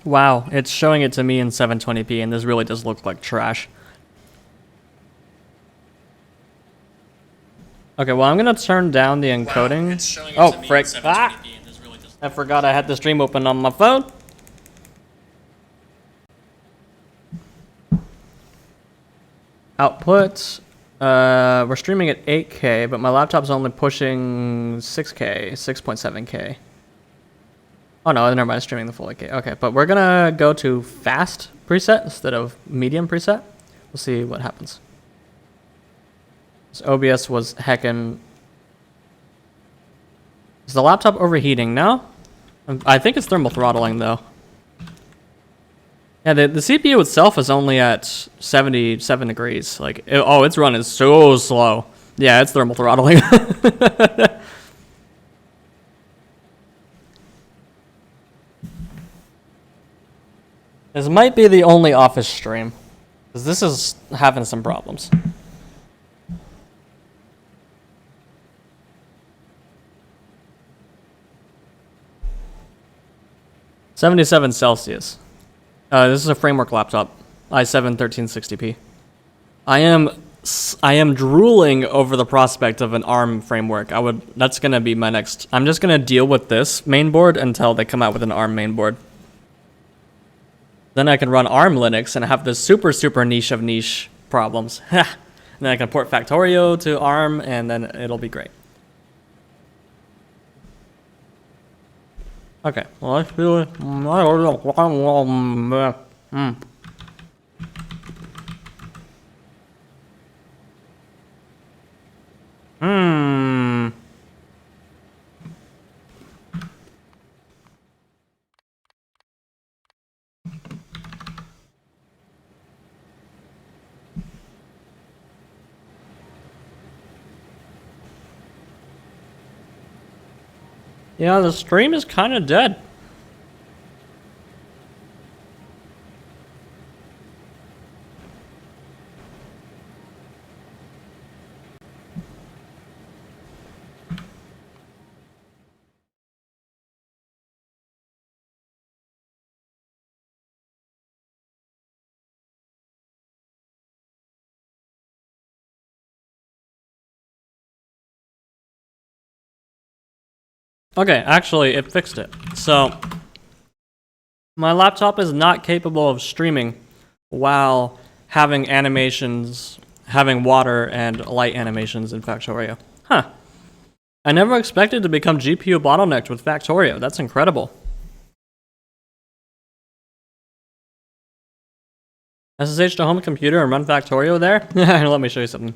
Wow, it's showing it to me in 720p, and this really does look like trash. Okay, well, I'm gonna turn down the encoding. Wow, it's showing it Oh, to me frick. in 720p, and this really does I forgot I had the stream open on my phone. Output. We're streaming at 8K, but my laptop's only pushing 6K, 6.7K. Oh no, never mind, streaming the full 8K. Okay, but we're gonna go to fast preset instead of medium preset. We'll see what happens. This OBS was heckin'. Is the laptop overheating? No? I think it's thermal throttling though. Yeah, the CPU itself is only at 77 degrees. Like, it's running so slow. Yeah, it's thermal throttling. This might be the only office stream, because this is having some problems. $77 Celsius. This is a framework laptop, i7 1360p. I am drooling over the prospect of an ARM framework. That's gonna be my next. I'm just gonna deal with this mainboard until they come out with an ARM mainboard. Then I can run ARM Linux and have this super niche of niche problems. And then I can port Factorio to ARM, and then it'll be great. Okay, well, I feel it. Yeah, the stream is kind of dead. Okay, actually, it fixed it. So, my laptop is not capable of streaming while having animations, having water and light animations in Factorio. Huh. I never expected to become GPU bottlenecked with Factorio. That's incredible. SSH to home computer and run Factorio there? Let me show you something.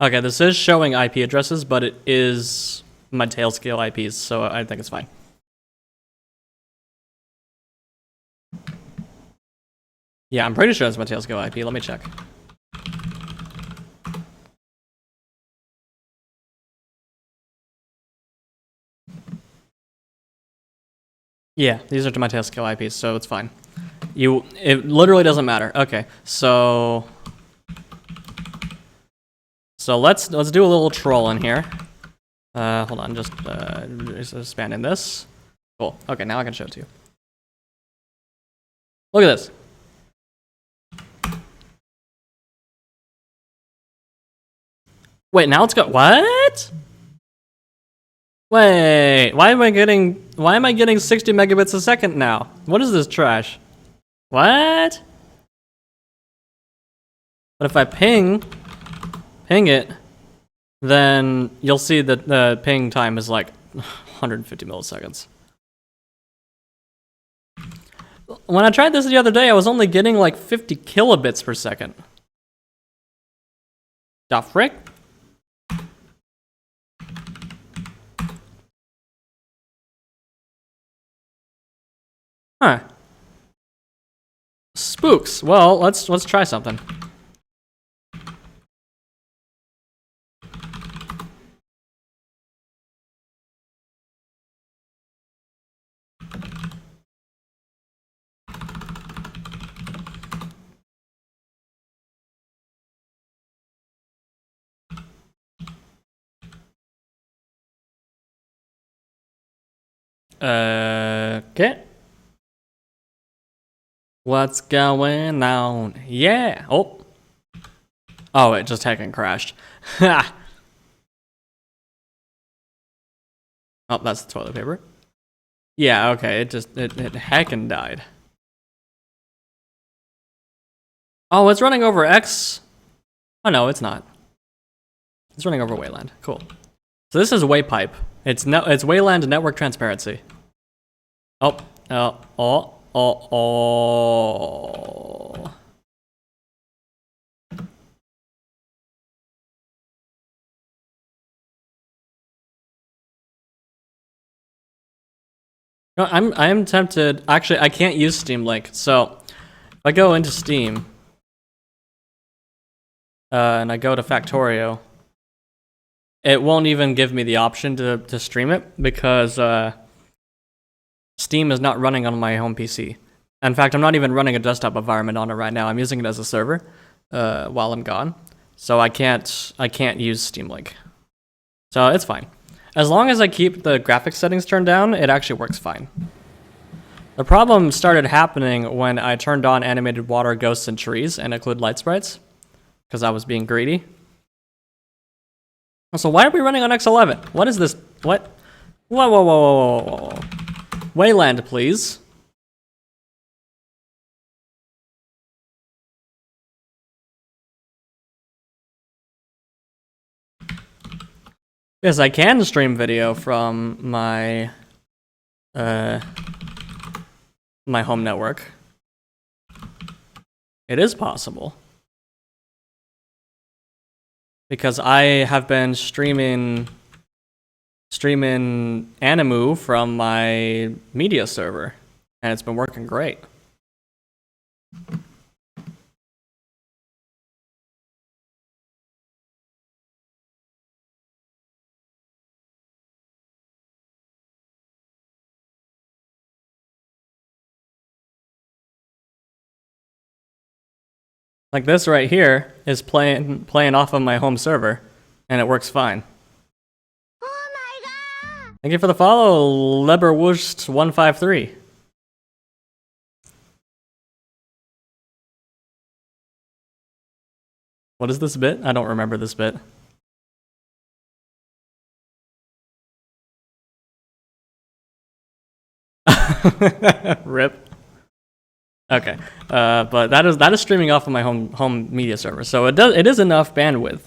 Okay, this is showing IP addresses, but it is my Tailscale IPs, so I think it's fine. Yeah, I'm pretty sure it's my Tailscale IP. Let me check. Yeah, these are to my Tailscale IPs, so it's fine. It literally doesn't matter. Okay, so let's do a little troll in here. Hold on, just expanding this. Cool. Okay, now I can show it to you. Look at this. Wait, now it's got what? Wait, why am I getting 60 megabits a second now? What is this trash? What? But if I ping it, then you'll see that the ping time is like 150 milliseconds. When I tried this the other day, I was only getting like 50 kilobits per second. Da frick? Huh. Spooks. Well, let's try something. Okay. What's going on? Yeah. Oh. Oh, it just heckin' crashed. Ha! Oh, that's the toilet paper. Yeah, okay, it heckin' died. Oh, it's running over X. Oh no, it's not. It's running over Wayland. Cool. So this is Waypipe. It's Wayland network transparency. Oh, oh. No, I'm tempted. Actually, I can't use Steam Link. So if I go into Steam and I go to Factorio, it won't even give me the option to stream it because Steam is not running on my home PC. In fact, I'm not even running a desktop environment on it right now. I'm using it as a server while I'm gone. So I can't use Steam Link. So it's fine. As long as I keep the graphics settings turned down, it actually works fine. The problem started happening when I turned on animated water, ghosts, and trees and include light sprites because I was being greedy. So why are we running on X11? What is this? What? Whoa. Wayland, please. Yes, I can stream video from my my home network. It is possible. Because I have been streaming Animu from my media server, and it's been working great. Like this right here is playing off of my home server, and it works fine. Oh my god! Thank you for the follow, Leberwurst153. What is this bit? I don't remember this bit. Rip. Okay, but that is streaming off of my home media server, so it is enough bandwidth.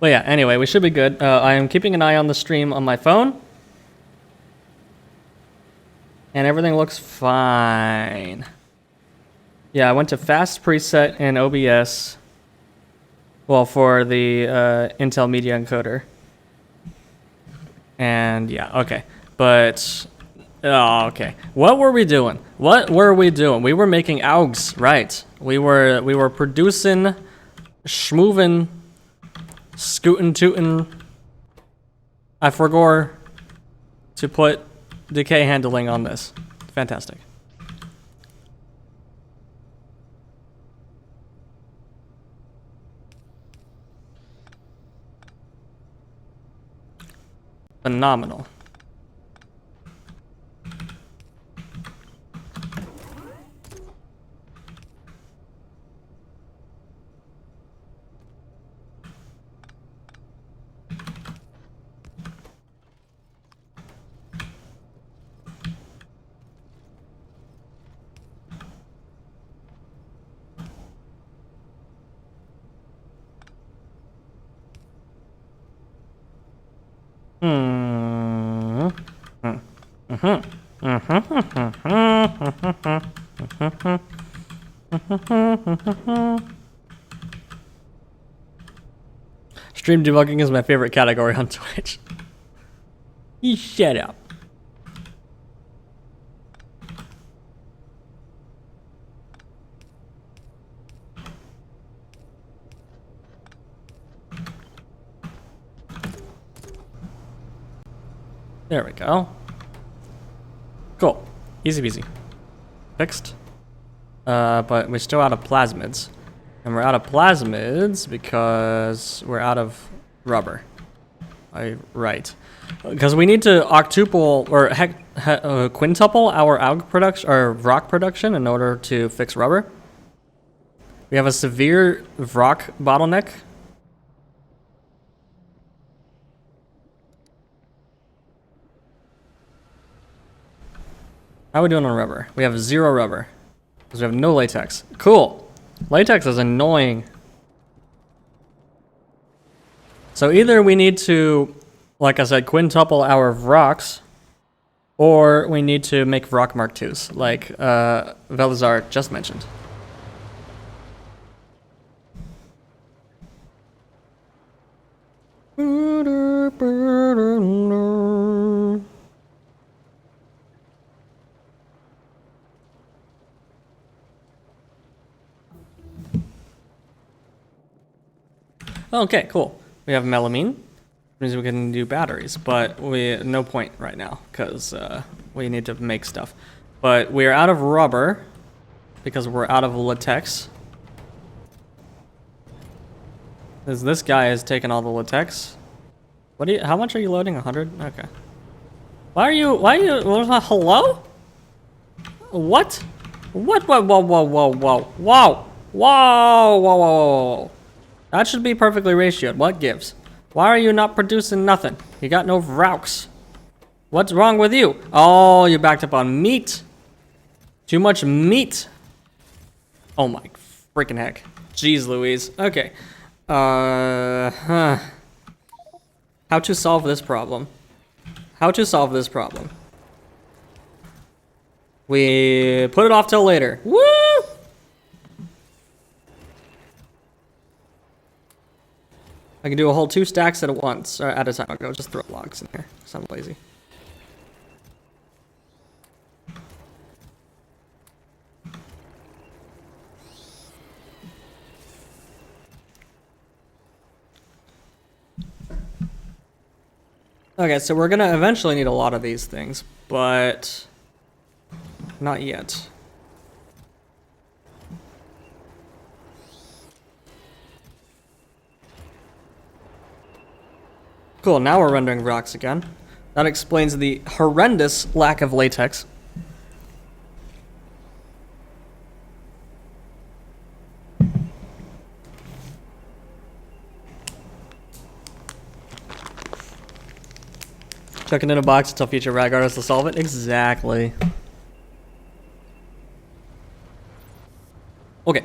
But yeah, anyway, we should be good. I am keeping an eye on the stream on my phone, and everything looks fine. Yeah, I went to fast preset in OBS. Well, for the Intel Media Encoder. And yeah, okay. But, oh, okay. What were we doing? We were making AUGs, right. We were producing, schmoovin', scootin' tootin'. I forgot to put decay handling on this. Fantastic. Phenomenal. Stream debugging is my favorite category on Twitch. You shut up. There we go. Cool. Easy peasy. Fixed. but we're still out of plasmids. And we're out of plasmids because we're out of rubber. Right. Because we need to octuple or quintuple our alg production or rock production in order to fix rubber. We have a severe rock bottleneck. How are we doing on rubber? We have 0 rubber because we have no latex. Cool. Latex is annoying. So either we need to, like I said, quintuple our rocks, or we need to make rock Mark IIs, like Velazar just mentioned. Okay, cool. We have melamine. Means we can do batteries, but no point right now because we need to make stuff. But we're out of rubber because we're out of latex. This guy has taken all the latex. How much are you loading? 100? Okay. Why are you, hello? What? What? Whoa, whoa, whoa, whoa, whoa, whoa, whoa, whoa, whoa. That should be perfectly ratioed. What gives? Why are you not producing nothing? You got no rocks. What's wrong with you? Oh, you backed up on meat. Too much meat. Oh my freaking heck. Jeez Louise. Okay. How to solve this problem? How to solve this problem? We put it off till later. Woo! I can do a whole 2 stacks at once, or at a time. I'll just throw logs in here, because I'm lazy. Okay, so we're gonna eventually need a lot of these things, but not yet. Cool, now we're rendering rocks again. That explains the horrendous lack of latex. Chuck it in a box until future rag artists will solve it. Exactly. Okay.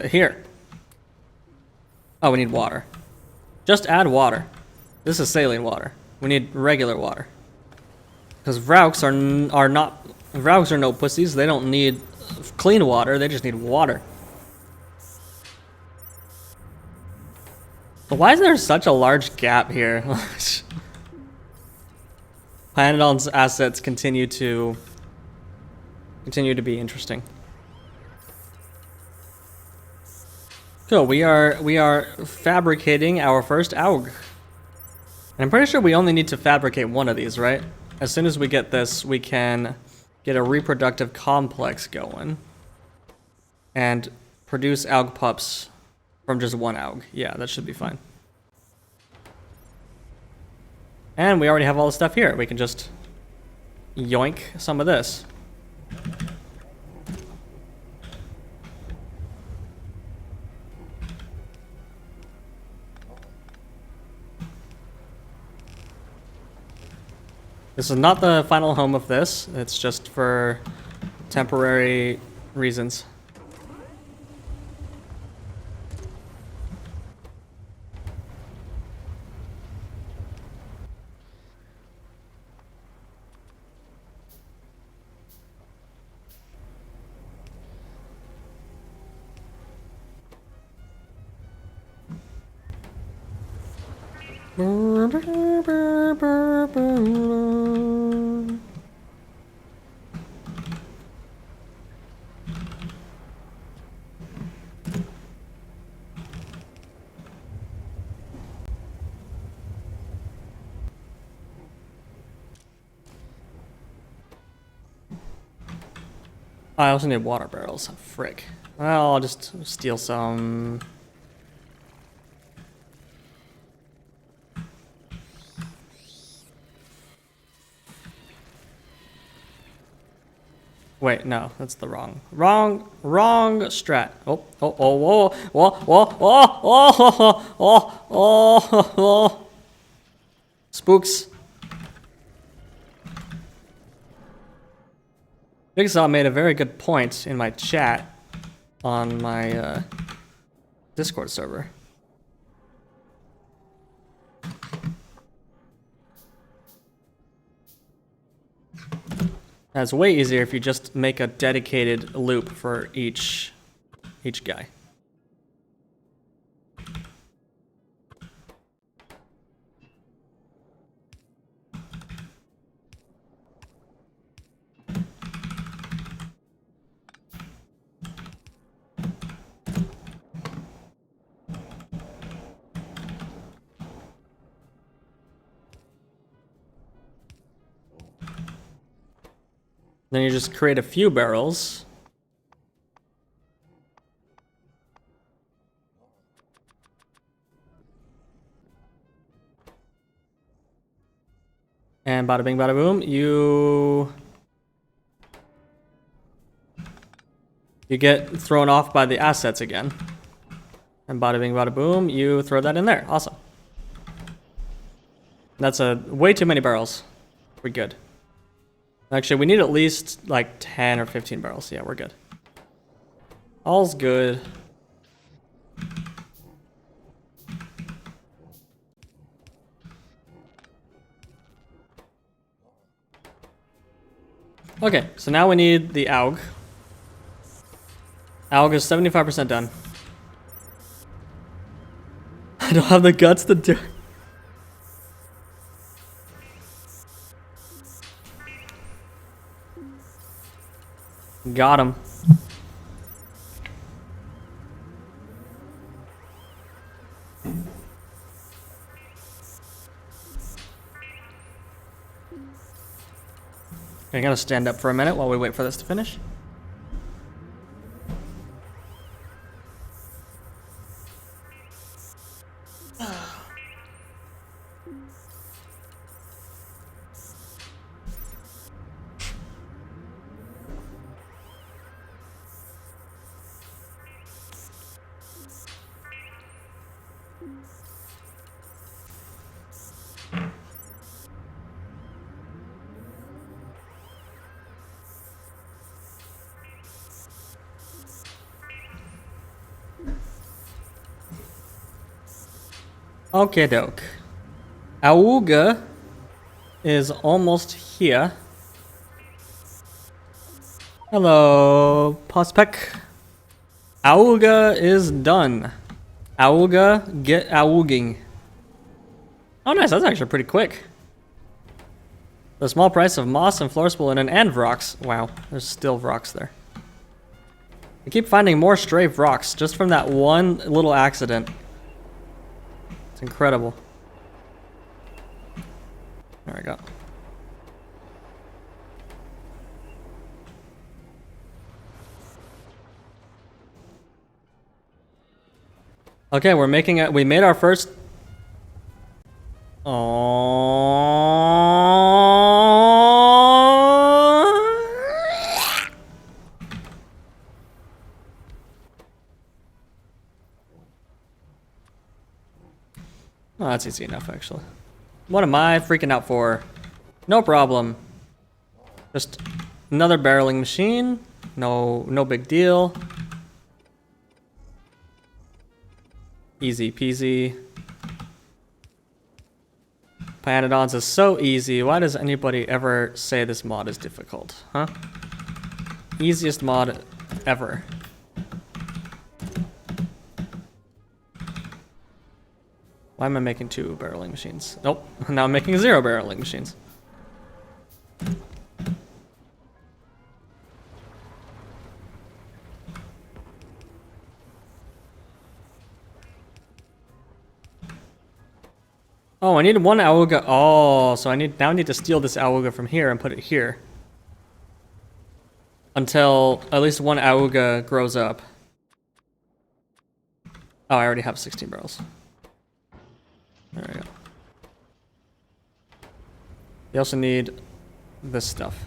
Here. Oh, we need water. Just add water. This is saline water. We need regular water. Because Vrauks are not... Vrauks are no pussies. They don't need clean water. They just need water. But why is there such a large gap here? Planeton's assets continue to be interesting. Cool, we are fabricating our first AUG. And I'm pretty sure we only need to fabricate one of these, right? As soon as we get this, we can get a reproductive complex going and produce AUG pups from just one AUG. Yeah, that should be fine. And we already have all the stuff here. We can just yoink some of this. This is not the final home of this. It's just for temporary reasons. I also need water barrels. Frick. Well, I'll just steal some. Wait, no, that's the wrong strat. Oh. Spooks. Jigsaw made a very good point in my chat on my Discord server. That's way easier if you just make a dedicated loop for each guy. Then you just create a few barrels. And bada bing bada boom, you get thrown off by the assets again. And bada bing bada boom, you throw that in there. Awesome. That's way too many barrels. We're good. Actually, we need at least like 10 or 15 barrels. Yeah, we're good. All's good. Okay, so now we need the AUG. AUG is 75% done. I don't have the guts to do it. Got him. I gotta stand up for a minute while we wait for this to finish. Okay, doke. Auga is almost here. Hello, Prospect. Auga is done. Auga, get auging. Oh, nice. That's actually pretty quick. The small price of moss and floor spooling and Vrox. Wow, there's still Vrox there. I keep finding more stray Vrox just from that one little accident. It's incredible. There we go. Okay, we're making it. We made our first. Oh, that's easy enough, actually. What am I freaking out for? No problem. Just another barreling machine. No big deal. Easy peasy. Pyanodons is so easy. Why does anybody ever say this mod is difficult? Huh? Easiest mod ever. Why am I making 2 barreling machines? Nope. Now I'm making 0 barreling machines. Oh, I need 1 auga. Oh, so I now need to steal this auga from here and put it here. until at least one auga grows up. Oh, I already have 16 barrels. There we go. You also need this stuff.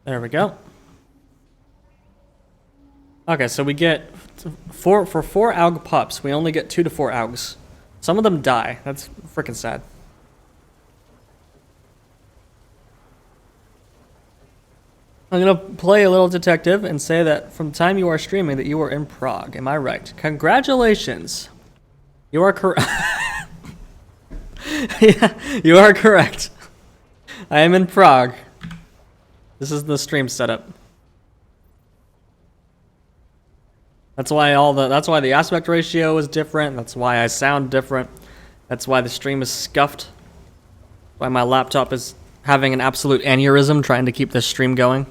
There we go. Okay, so we get for 4 AUG pups, we only get 2 to 4 AUGs. Some of them die. That's freaking sad. I'm gonna play a little detective and say that from the time you are streaming that you are in Prague. Am I right? Congratulations. You are correct. Yeah, you are correct. I am in Prague. This is the stream setup. That's why the aspect ratio is different. That's why I sound different. That's why the stream is scuffed. Why my laptop is having an absolute aneurysm trying to keep this stream going.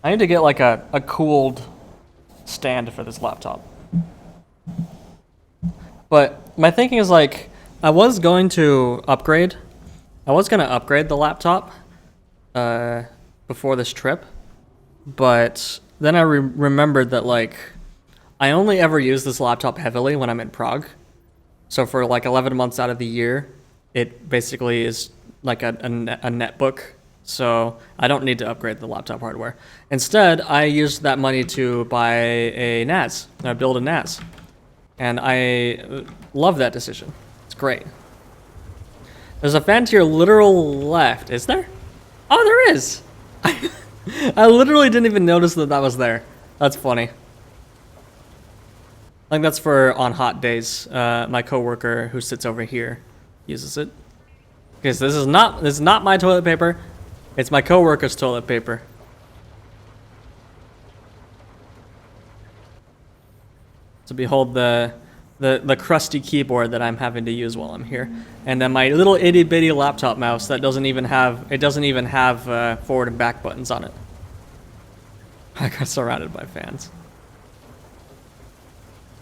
I need to get like a cooled stand for this laptop. But my thinking is like, I was going to upgrade the laptop before this trip, but then I remembered that like I only ever use this laptop heavily when I'm in Prague. So for like 11 months out of the year, it basically is like a netbook. So I don't need to upgrade the laptop hardware. Instead, I used that money to buy a NAS, build a NAS. And I love that decision. It's great. There's a fan to your literal left. Is there? Oh, there is. I literally didn't even notice that was there. That's funny. I think that's for on hot days. My coworker who sits over here uses it. Because this is not my toilet paper. It's my coworker's toilet paper. So behold the crusty keyboard that I'm having to use while I'm here, and then my little itty bitty laptop mouse that doesn't even have forward and back buttons on it. I got surrounded by fans.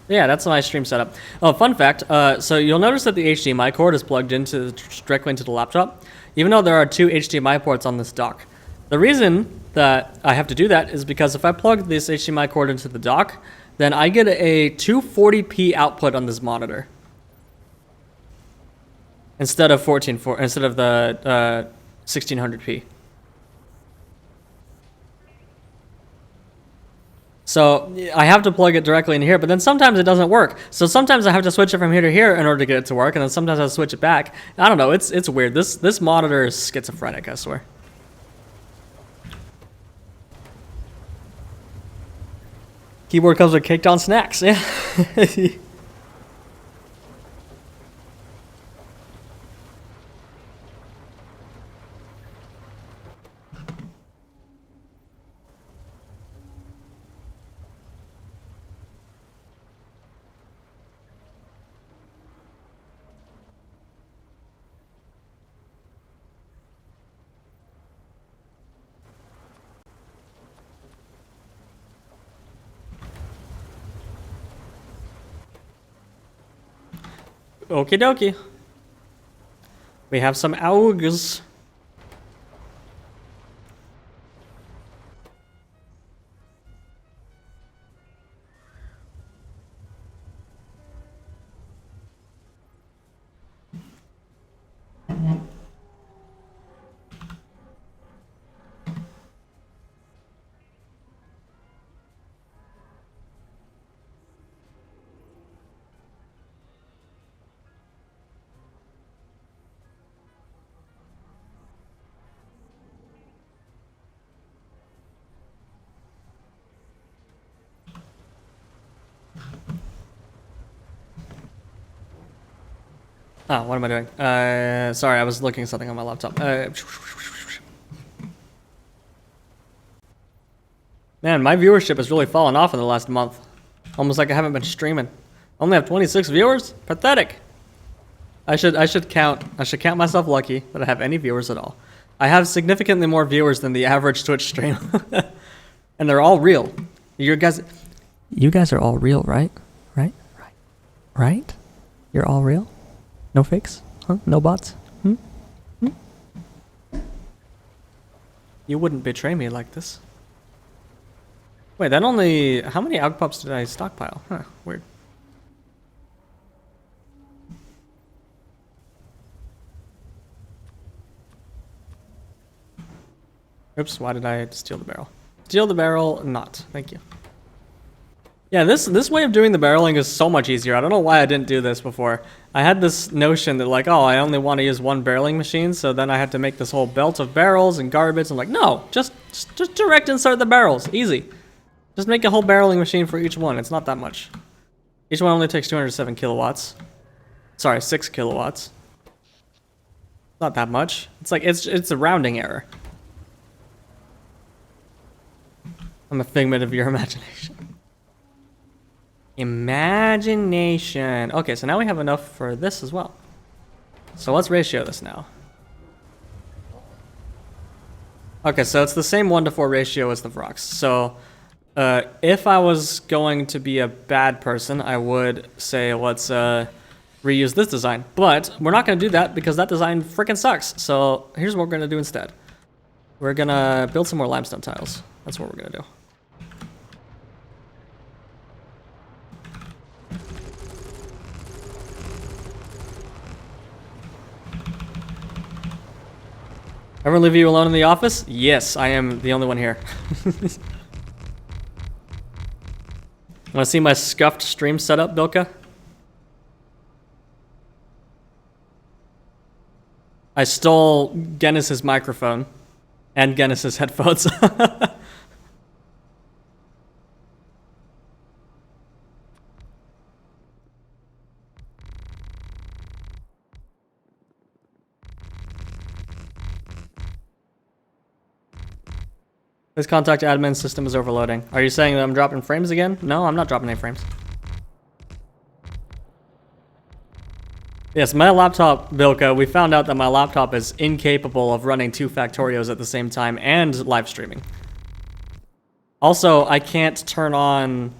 Yeah, that's my stream setup. Oh, fun fact. So you'll notice that the HDMI cord is plugged directly into the laptop, even though there are 2 HDMI ports on this dock. The reason that I have to do that is because if I plug this HDMI cord into the dock, then I get a 240p output on this monitor instead of the 1600p. So I have to plug it directly in here, but then sometimes it doesn't work. So sometimes I have to switch it from here to here in order to get it to work, and then sometimes I switch it back. I don't know. It's weird. This monitor is schizophrenic, I swear. Keyboard comes with caked on snacks. Yeah. Okie dokie. We have some augs. Oh, what am I doing? Sorry, I was looking at something on my laptop. Man, my viewership has really fallen off in the last month. Almost like I haven't been streaming. Only have 26 viewers? Pathetic. I should count myself lucky that I have any viewers at all. I have significantly more viewers than the average Twitch stream. And they're all real. You guys are all real, right? Right? You're all real? No fakes? Huh? No bots? You wouldn't betray me like this. Wait, that only... How many AUG pups did I stockpile? Huh, weird. Oops, why did I steal the barrel? Steal the barrel, not. Thank you. Yeah, this way of doing the barreling is so much easier. I don't know why I didn't do this before. I had this notion that like, oh, I only want to use one barreling machine, so then I had to make this whole belt of barrels and garbage. I'm like, no, just direct insert the barrels. Easy. Just make a whole barreling machine for each one. It's not that much. Each one only takes 207 kilowatts. Sorry, 6 kilowatts. Not that much. It's like, it's a rounding error. I'm a figment of your imagination. Imagination. Okay, so now we have enough for this as well. So let's ratio this now. Okay, so it's the same 1-to-4 ratio as the Vrox. So if I was going to be a bad person, I would say let's reuse this design. But we're not going to do that because that design freaking sucks. So here's what we're going to do instead. We're going to build some more limestone tiles. That's what we're going to do. Ever leave you alone in the office? Yes, I am the only one here. Want to see my scuffed stream setup, Bilka? I stole Genis's microphone and Genis's headphones. This contact admin system is overloading. Are you saying that I'm dropping frames again? No, I'm not dropping any frames. Yes, my laptop, Bilka, we found out that my laptop is incapable of running 2 Factorios at the same time and live streaming. Also, I can't turn on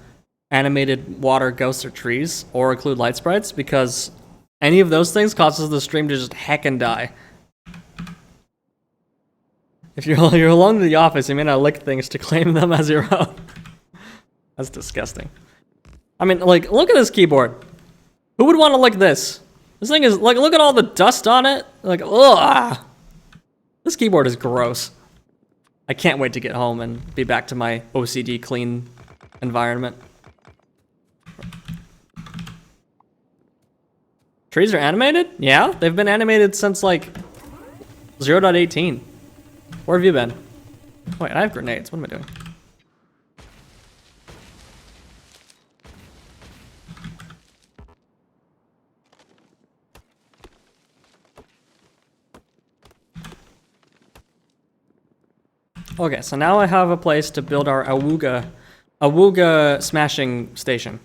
animated water, ghosts, or trees, or include light sprites, because any of those things causes the stream to just heckin' die. If you're alone in the office, you may not lick things to claim them as your own. That's disgusting. I mean, like, look at this keyboard. Who would want to lick this? This thing is, like, look at all the dust on it. Like, ugh. This keyboard is gross. I can't wait to get home and be back to my OCD clean environment. Trees are animated? Yeah, they've been animated since, like, 0.18. Where have you been? Wait, I have grenades. What am I doing? Okay, so now I have a place to build our awooga smashing station.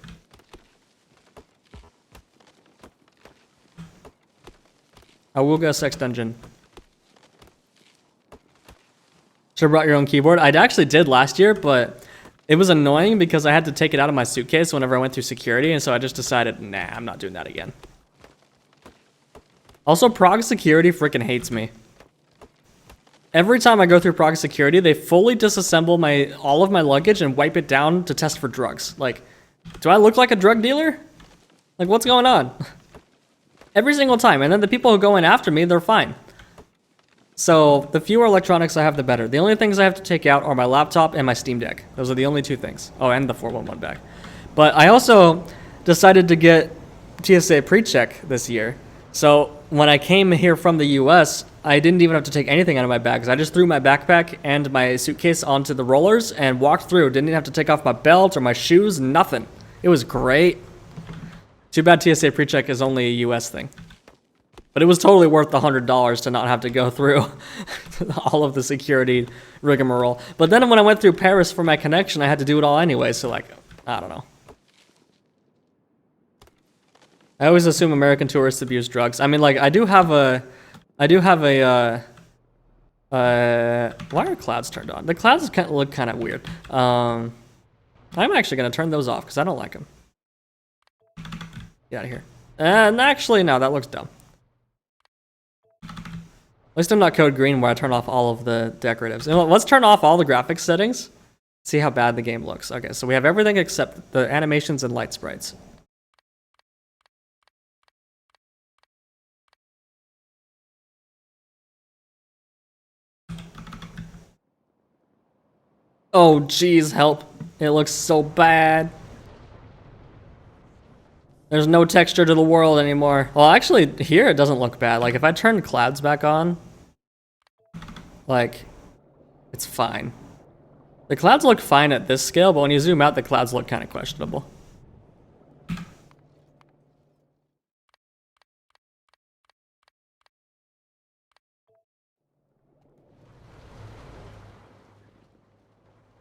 Awooga sex dungeon. Should have brought your own keyboard. I actually did last year, but it was annoying because I had to take it out of my suitcase whenever I went through security, and so I just decided, nah, I'm not doing that again. Also, Prague security freaking hates me. Every time I go through Prague security, they fully disassemble all of my luggage and wipe it down to test for drugs. Like, do I look like a drug dealer? Like, what's going on? Every single time. And then the people who go in after me, they're fine. So, the fewer electronics I have, the better. The only things I have to take out are my laptop and my Steam Deck. Those are the only 2 things. Oh, and the 411 bag. But I also decided to get TSA pre-check this year. So, when I came here from the US, I didn't even have to take anything out of my bags. I just threw my backpack and my suitcase onto the rollers and walked through. Didn't even have to take off my belt or my shoes, nothing. It was great. Too bad TSA pre-check is only a US thing. But it was totally worth the $100 to not have to go through all of the security rigmarole. But then when I went through Paris for my connection, I had to do it all anyway, so like, I don't know. I always assume American tourists abuse drugs. I mean, like, I do have a, why are clouds turned on? The clouds look kind of weird. I'm actually gonna turn those off because I don't like them. Get out of here. And actually, no, that looks dumb. At least I'm not code green where I turn off all of the decoratives. You know, let's turn off all the graphics settings. See how bad the game looks. Okay, so we have everything except the animations and light sprites. Oh, geez, help. It looks so bad. There's no texture to the world anymore. Well, actually, here it doesn't look bad. Like, if I turn clouds back on, like, it's fine. The clouds look fine at this scale, but when you zoom out, the clouds look kind of questionable.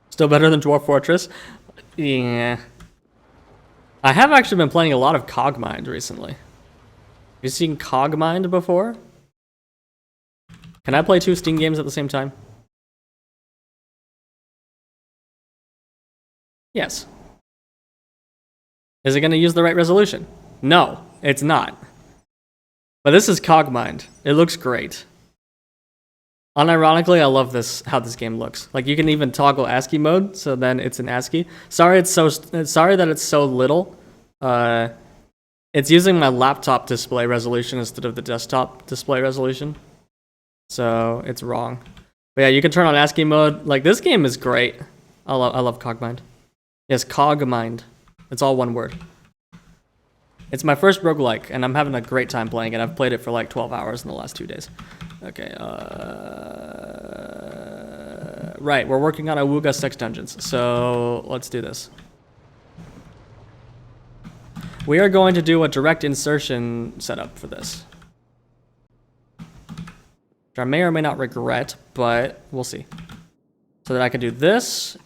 Still better than Dwarf Fortress? Yeah. I have actually been playing a lot of Cogmind recently. Have you seen Cogmind before? Can I play 2 Steam games at the same time? Yes. Is it going to use the right resolution? No, it's not. But this is Cogmind. It looks great. Unironically, I love how this game looks. Like, you can even toggle ASCII mode, so then it's in ASCII. Sorry that it's so little. It's using my laptop display resolution instead of the desktop display resolution. So it's wrong. But yeah, you can turn on ASCII mode. Like, this game is great. I love Cogmind. Yes, Cogmind. It's all one word. It's my first roguelike, and I'm having a great time playing it. I've played it for like 12 hours in the last 2 days. Okay, right, we're working on Awuga 6 dungeons, so let's do this. We are going to do a direct insertion setup for this, which I may or may not regret, but we'll see. So that I can do this.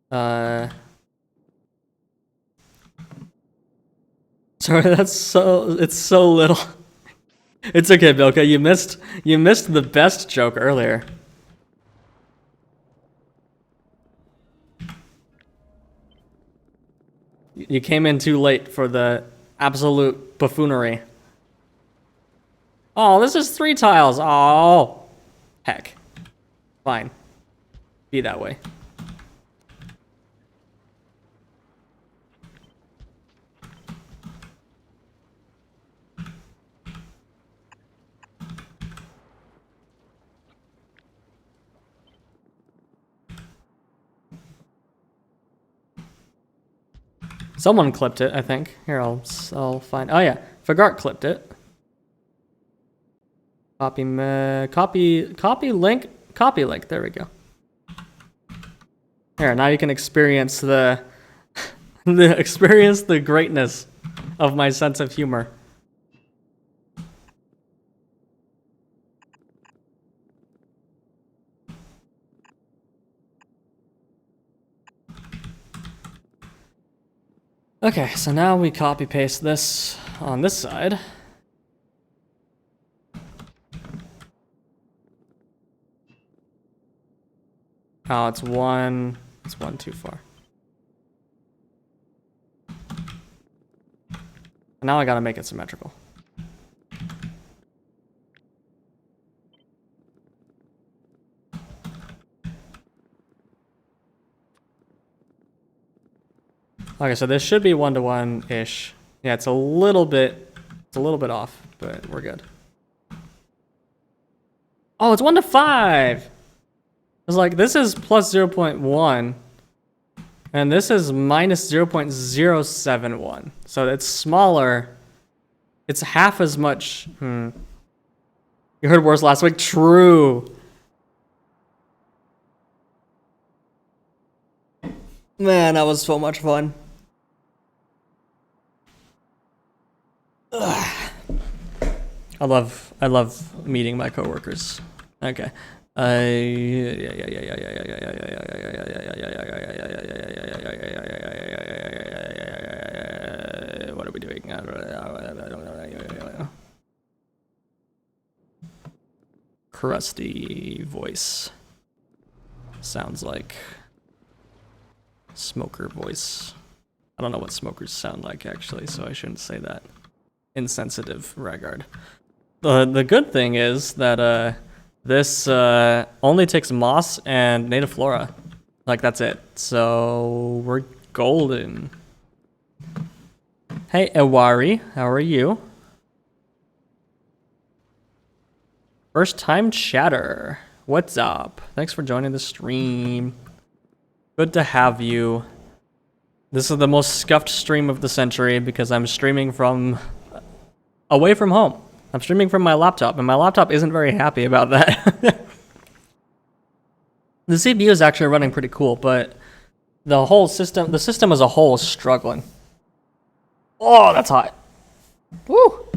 Sorry, it's so little. It's okay, Bilka. You missed the best joke earlier. You came in too late for the absolute buffoonery. Oh, this is 3 tiles. Oh, heck. Fine. Be that way. Someone clipped it, I think. Here, I'll find. Oh yeah, Fagart clipped it. Copy link. There we go. Here, now you can experience the greatness of my sense of humor. Okay, so now we copy paste this on this side. Oh, it's one too far. Now I gotta make it symmetrical. Okay, so this should be 1-to-1-ish. Yeah, it's a little bit off, but we're good. Oh, it's 1-to-5. It's like, this is plus 0.1, and this is minus 0.071. So it's smaller. It's half as much. You heard worse last week? True. Man, that was so much fun. Ugh. I love meeting my coworkers. Okay. What are we doing? crusty voice. Sounds like smoker voice. I don't know what smokers sound like actually, so I shouldn't say that. Insensitive regard. The good thing is that this only takes moss and native flora. Like that's it. So we're golden. Hey Ewari, how are you? First time chatter. What's up? Thanks for joining the stream. Good to have you. This is the most scuffed stream of the century because I'm streaming from away from home. I'm streaming from my laptop, and my laptop isn't very happy about that. The CPU is actually running pretty cool, but the system as a whole is struggling. Oh, that's hot. Woo!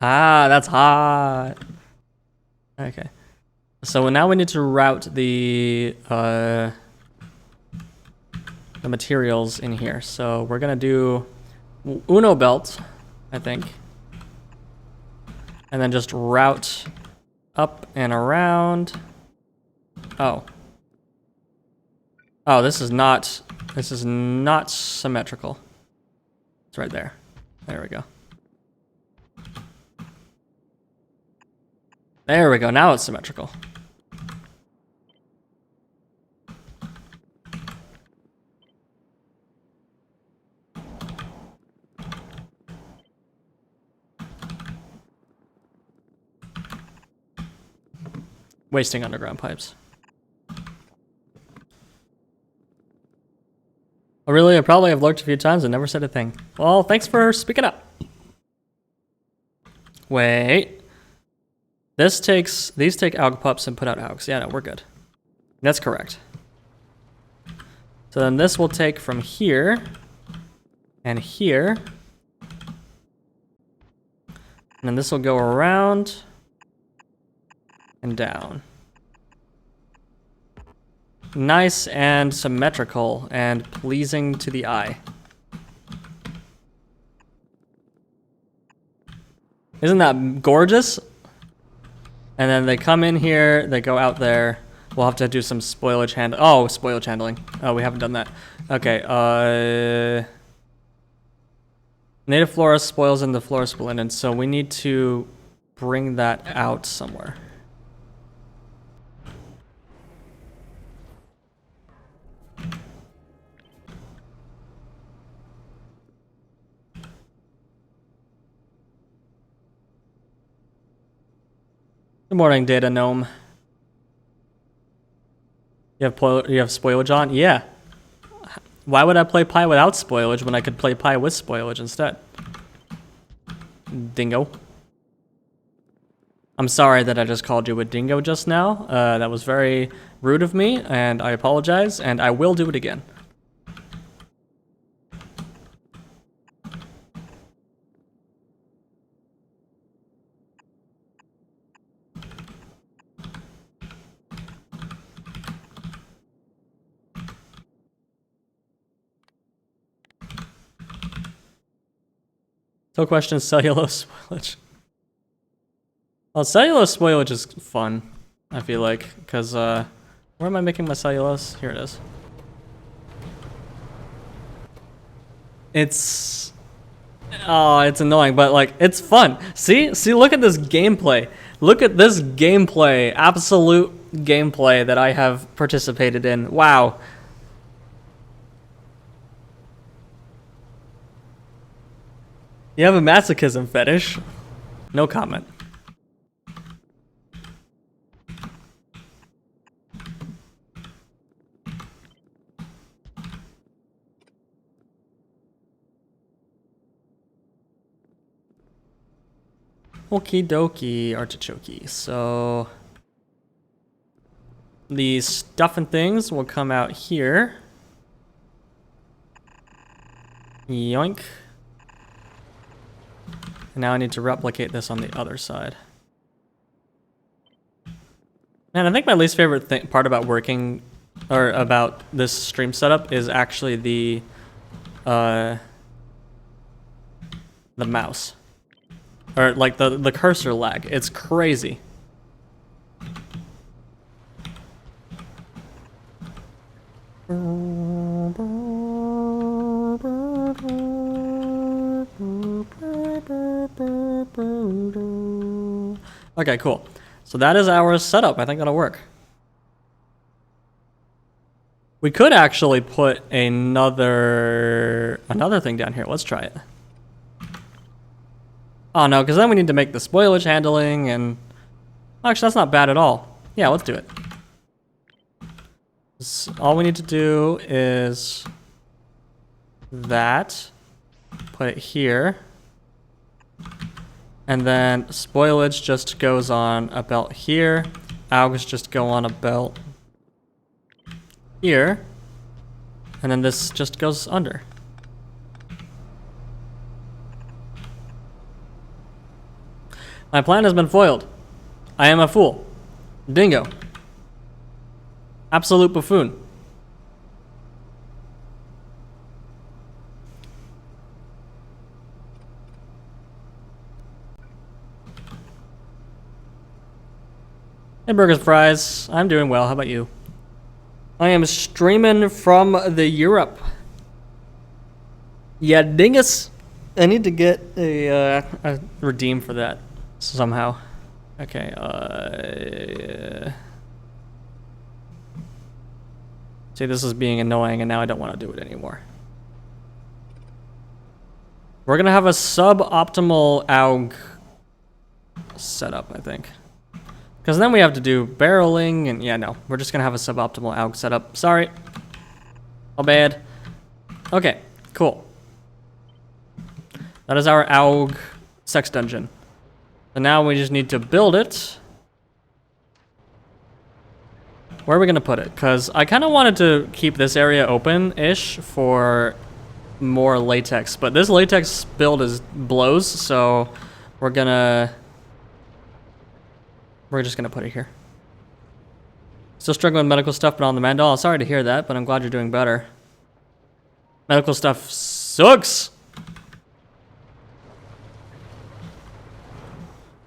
Ah, that's hot. Okay. So now we need to route the materials in here. So we're gonna do Uno belt, I think. And then just route up and around. Oh. Oh, this is not symmetrical. It's right there. There we go. There we go, now it's symmetrical. Wasting underground pipes. Oh really? I probably have lurked a few times and never said a thing. Well, thanks for speaking up. Wait. These take alg pups and put out algs. Yeah, no, we're good. That's correct. So then this will take from here and here. And then this will go around and down. Nice and symmetrical and pleasing to the eye. Isn't that gorgeous? And then they come in here, they go out there. We'll have to do some spoilage spoilage handling. Oh, we haven't done that. Okay, native flora spoils in the flora splendid, so we need to bring that out somewhere. Good morning, Data Gnome. You have spoilage on? Yeah. Why would I play Pi without spoilage when I could play Pi with spoilage instead? Dingo. I'm sorry that I just called you a dingo just now. That was very rude of me, and I apologize, and I will do it again. So question, cellulose spoilage. Well, cellulose spoilage is fun, I feel like, because, where am I making my cellulose? Here it is. It's annoying, but, like, it's fun. See, look at this gameplay. Look at this gameplay, absolute gameplay that I have participated in. Wow. You have a masochism fetish? No comment. Okie dokie, artichoke. So these stuff and things will come out here. Yoink. And now I need to replicate this on the other side. Man, I think my least favorite part about working, or about this stream setup, is actually the mouse. Or like the cursor lag. It's crazy. Okay, cool. So that is our setup. I think that'll work. We could actually put another thing down here. Let's try it. Oh no, because then we need to make the spoilage handling and... Actually, that's not bad at all. Yeah, let's do it. All we need to do is... that. Put it here. And then spoilage just goes on a belt here. Algs just go on a belt here. And then this just goes under. My plan has been foiled. I am a fool. Dingo. Absolute buffoon. Hey, Burgers Fries. I'm doing well. How about you? I am streaming from the Europe. Yeah, dingus. I need to get a redeem for that somehow. Okay, See, this is being annoying, and now I don't want to do it anymore. We're gonna have a suboptimal AUG setup, I think. Because then we have to do barreling, and yeah, no. We're just gonna have a suboptimal AUG setup. Sorry. All bad. Okay, cool. That is our AUG sex dungeon. So now we just need to build it. Where are we gonna put it? Because I kind of wanted to keep this area open-ish for more latex, but this latex build blows, so we're just gonna put it here. Still struggling with medical stuff, but on the mend. Oh, sorry to hear that, but I'm glad you're doing better. Medical stuff sucks.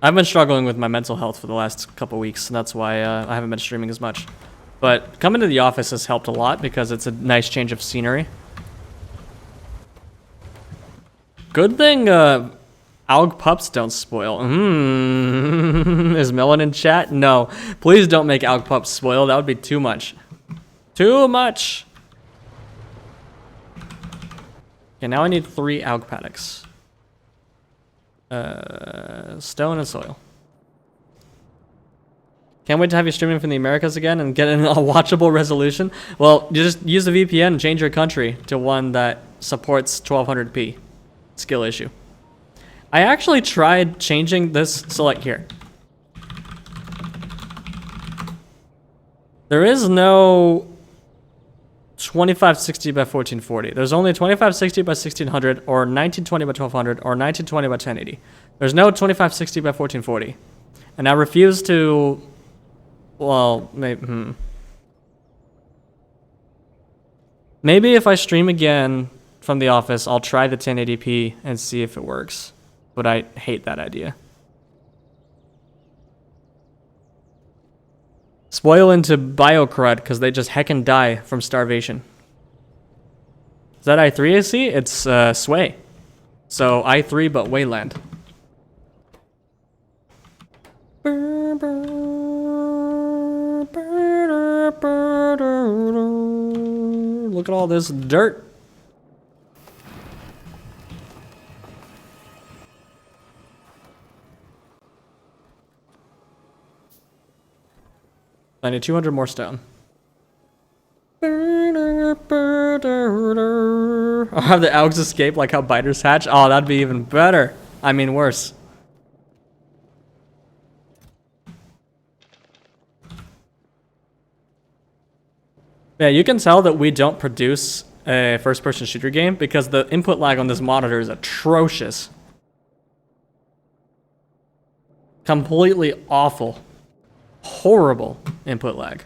I've been struggling with my mental health for the last couple weeks, and that's why I haven't been streaming as much. But coming to the office has helped a lot because it's a nice change of scenery. Good thing AUG pups don't spoil. Is Melon in chat? No. Please don't make AUG pups spoil. That would be too much. Too much! Okay, now I need 3 AUG paddocks. Stone and soil. Can't wait to have you streaming from the Americas again and get in a watchable resolution. Well, you just use the VPN and change your country to one that supports 1200p. Skill issue. I actually tried changing this, so like here. There is no 2560 by 1440. There's only 2560 by 1600 or 1920 by 1200 or 1920 by 1080. There's no 2560 by 1440. And I refuse to, well, maybe, Maybe if I stream again from the office, I'll try the 1080p and see if it works. But I hate that idea. Spoil into BioCrud because they just heckin' die from starvation. Is that I3 AC? It's Sway. So I3 but Wayland. Look at all this dirt. I need 200 more stone. I'll have the Augs escape like how biters hatch. Oh, that'd be even better. I mean, worse. Yeah, you can tell that we don't produce a first-person shooter game because the input lag on this monitor is atrocious. Completely awful. Horrible input lag.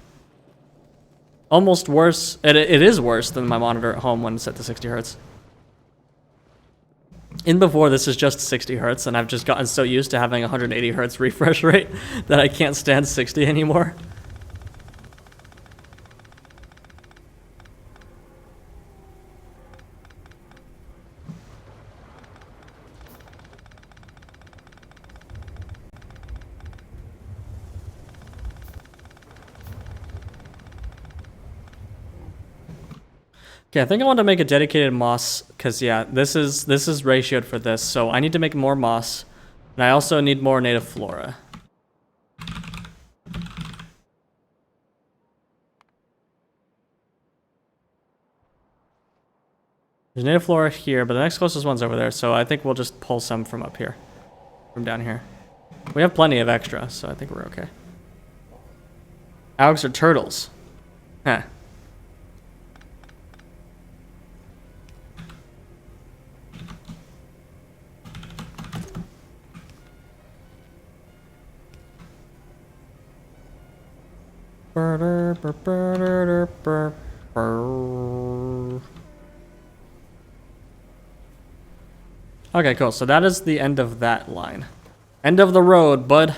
Almost worse. It is worse than my monitor at home when it's set to 60 Hz. In before, this is just 60 hertz, and I've just gotten so used to having 180 hertz refresh rate that I can't stand 60 anymore. Okay, I think I want to make a dedicated moss because yeah, this is ratioed for this, so I need to make more moss, and I also need more native flora. There's native flora here, but the next closest one's over there, so I think we'll just pull some from up here, from down here. We have plenty of extra, so I think we're okay. Alex are turtles. Huh. Okay, cool. So that is the end of that line. End of the road, bud.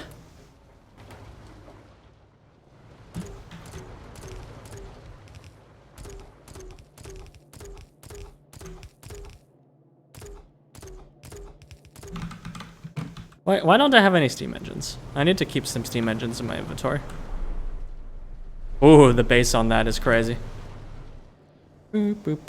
Why don't I have any steam engines? I need to keep some steam engines in my inventory. Ooh, the bass on that is crazy. IRC,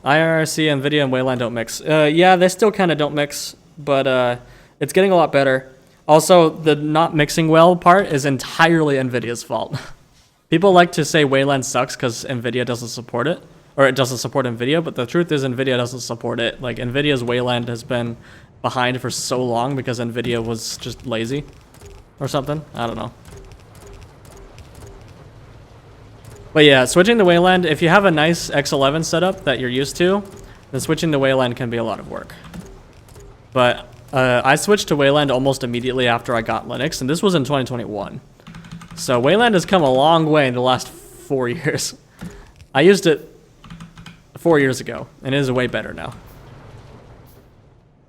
NVIDIA, and Wayland don't mix. Yeah, they still kind of don't mix, but it's getting a lot better. Also, the not mixing well part is entirely NVIDIA's fault. People like to say Wayland sucks because NVIDIA doesn't support it, or it doesn't support NVIDIA, but the truth is NVIDIA doesn't support it. Like, NVIDIA's Wayland has been behind for so long because NVIDIA was just lazy or something. I don't know. But yeah, switching to Wayland, if you have a nice X11 setup that you're used to, then switching to Wayland can be a lot of work. But I switched to Wayland almost immediately after I got Linux, and this was in 2021. So Wayland has come a long way in the last 4 years. I used it 4 years ago, and it is way better now.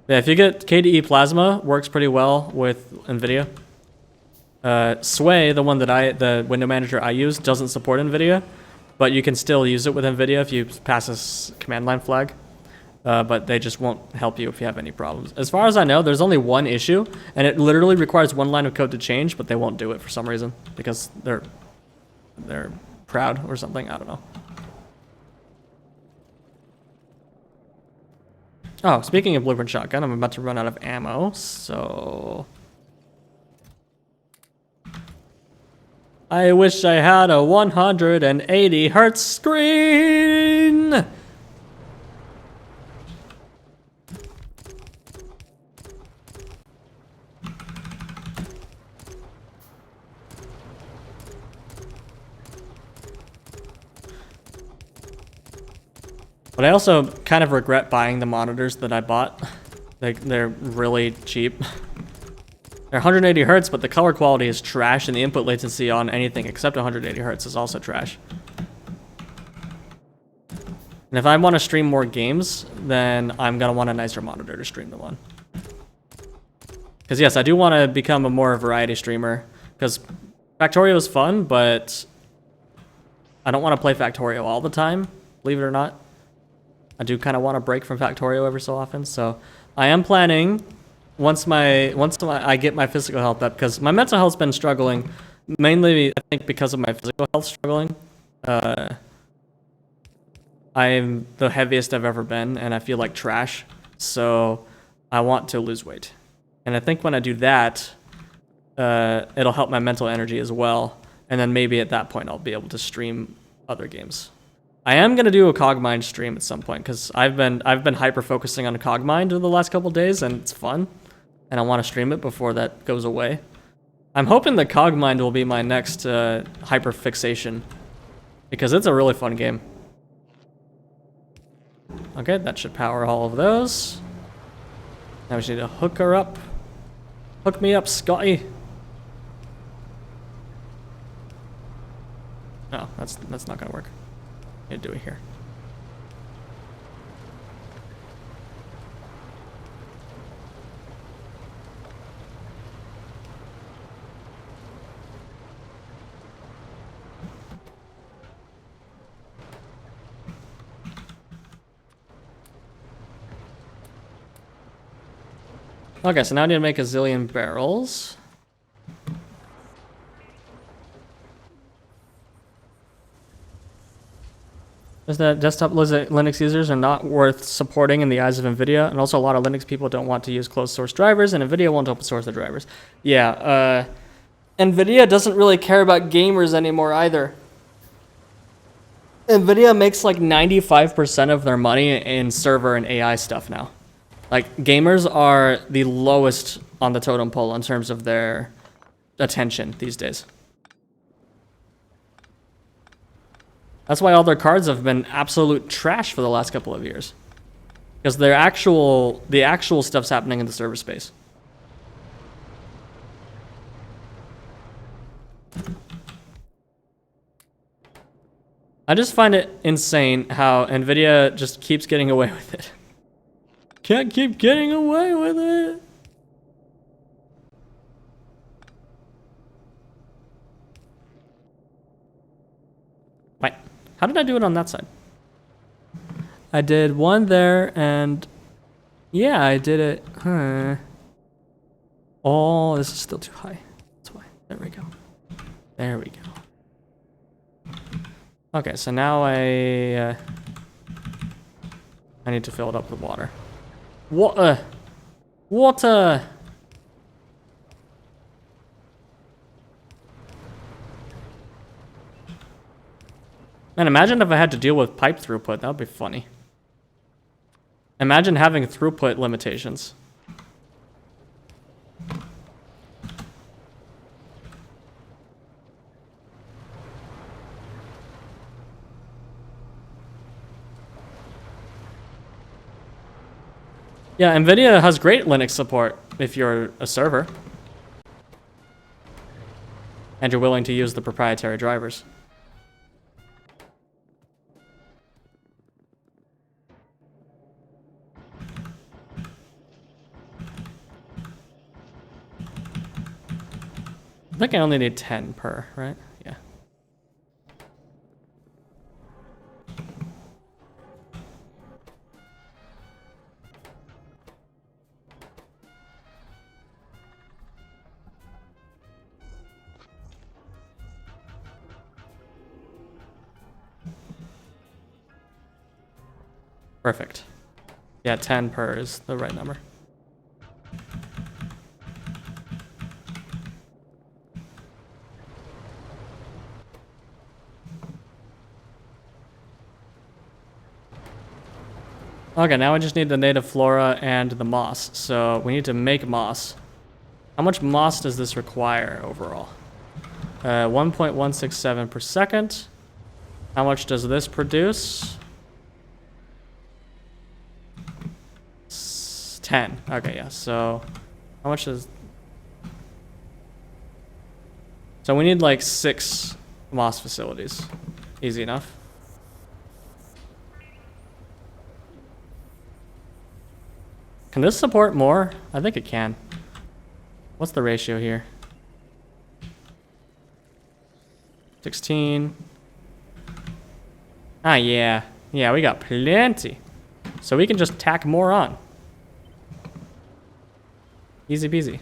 Yeah, if you get KDE Plasma, works pretty well with NVIDIA. Sway, the one that the window manager I use, doesn't support NVIDIA, but you can still use it with NVIDIA if you pass this command line flag. But they just won't help you if you have any problems. As far as I know, there's only one issue, and it literally requires one line of code to change, but they won't do it for some reason because they're proud or something. I don't know. Oh, speaking of blueprint shotgun, I'm about to run out of ammo, so I wish I had a 180 hertz screen. But I also kind of regret buying the monitors that I bought. They're really cheap. They're 180 hertz, but the color quality is trash, and the input latency on anything except 180 hertz is also trash. And if I want to stream more games, then I'm going to want a nicer monitor to stream them on. Because yes, I do want to become a more variety streamer, because Factorio is fun, but I don't want to play Factorio all the time, believe it or not. I do kind of want to break from Factorio every so often, so I am planning once I get my physical health up, because my mental health's been struggling, mainly I think because of my physical health struggling. I'm the heaviest I've ever been, and I feel like trash, so I want to lose weight. And I think when I do that, it'll help my mental energy as well, and then maybe at that point I'll be able to stream other games. I am gonna do a Cogmind stream at some point because I've been hyper focusing on Cogmind over the last couple days, and it's fun, and I want to stream it before that goes away. I'm hoping the Cogmind will be my next hyper fixation because it's a really fun game. Okay, that should power all of those. Now we just need to hook her up. Hook me up, Scotty. No, that's not gonna work. Need to do it here. Okay, so now I need to make a zillion barrels. Is that desktop Linux users are not worth supporting in the eyes of NVIDIA, and also a lot of Linux people don't want to use closed source drivers, and NVIDIA won't open source the drivers. Yeah, NVIDIA doesn't really care about gamers anymore either. NVIDIA makes like 95% of their money in server and AI stuff now. Like, gamers are the lowest on the totem pole in terms of their attention these days. That's why all their cards have been absolute trash for the last couple of years. Because the actual stuff's happening in the server space. I just find it insane how NVIDIA just keeps getting away with it. Can't keep getting away with it. Wait, how did I do it on that side? I did one there, and yeah, I did it. Huh. Oh, this is still too high. That's why. There we go. There we go. Okay, so now I need to fill it up with water. Water! Water! Man, imagine if I had to deal with pipe throughput. That would be funny. Imagine having throughput limitations. Yeah, NVIDIA has great Linux support if you're a server. And you're willing to use the proprietary drivers. I think I only need 10 per, right? Yeah. Perfect. Yeah, 10 per is the right number. Okay, now I just need the native flora and the moss. So we need to make moss. How much moss does this require overall? 1.167 per second. How much does this produce? 10. Okay, yeah. So how much is... So we need like 6 moss facilities. Easy enough. Can this support more? I think it can. What's the ratio here? 16. Ah, yeah. Yeah, we got plenty. So we can just tack more on. Easy peasy.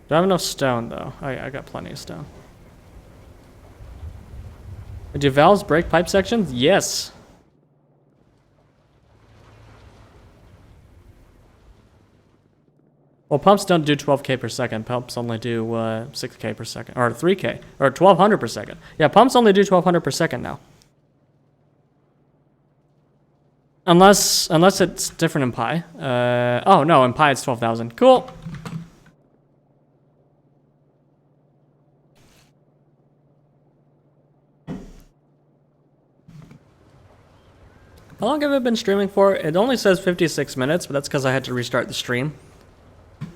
Do I have enough stone, though? I got plenty of stone. Do valves break pipe sections? Yes. Well, pumps don't do 12K per second. Pumps only do 6K per second. Or 3K. Or 1200 per second. Yeah, pumps only do 1200 per second now. Unless it's different in Pi. Oh, no, in Pi it's 12,000. Cool. How long have I been streaming for? It only says 56 minutes, but that's because I had to restart the stream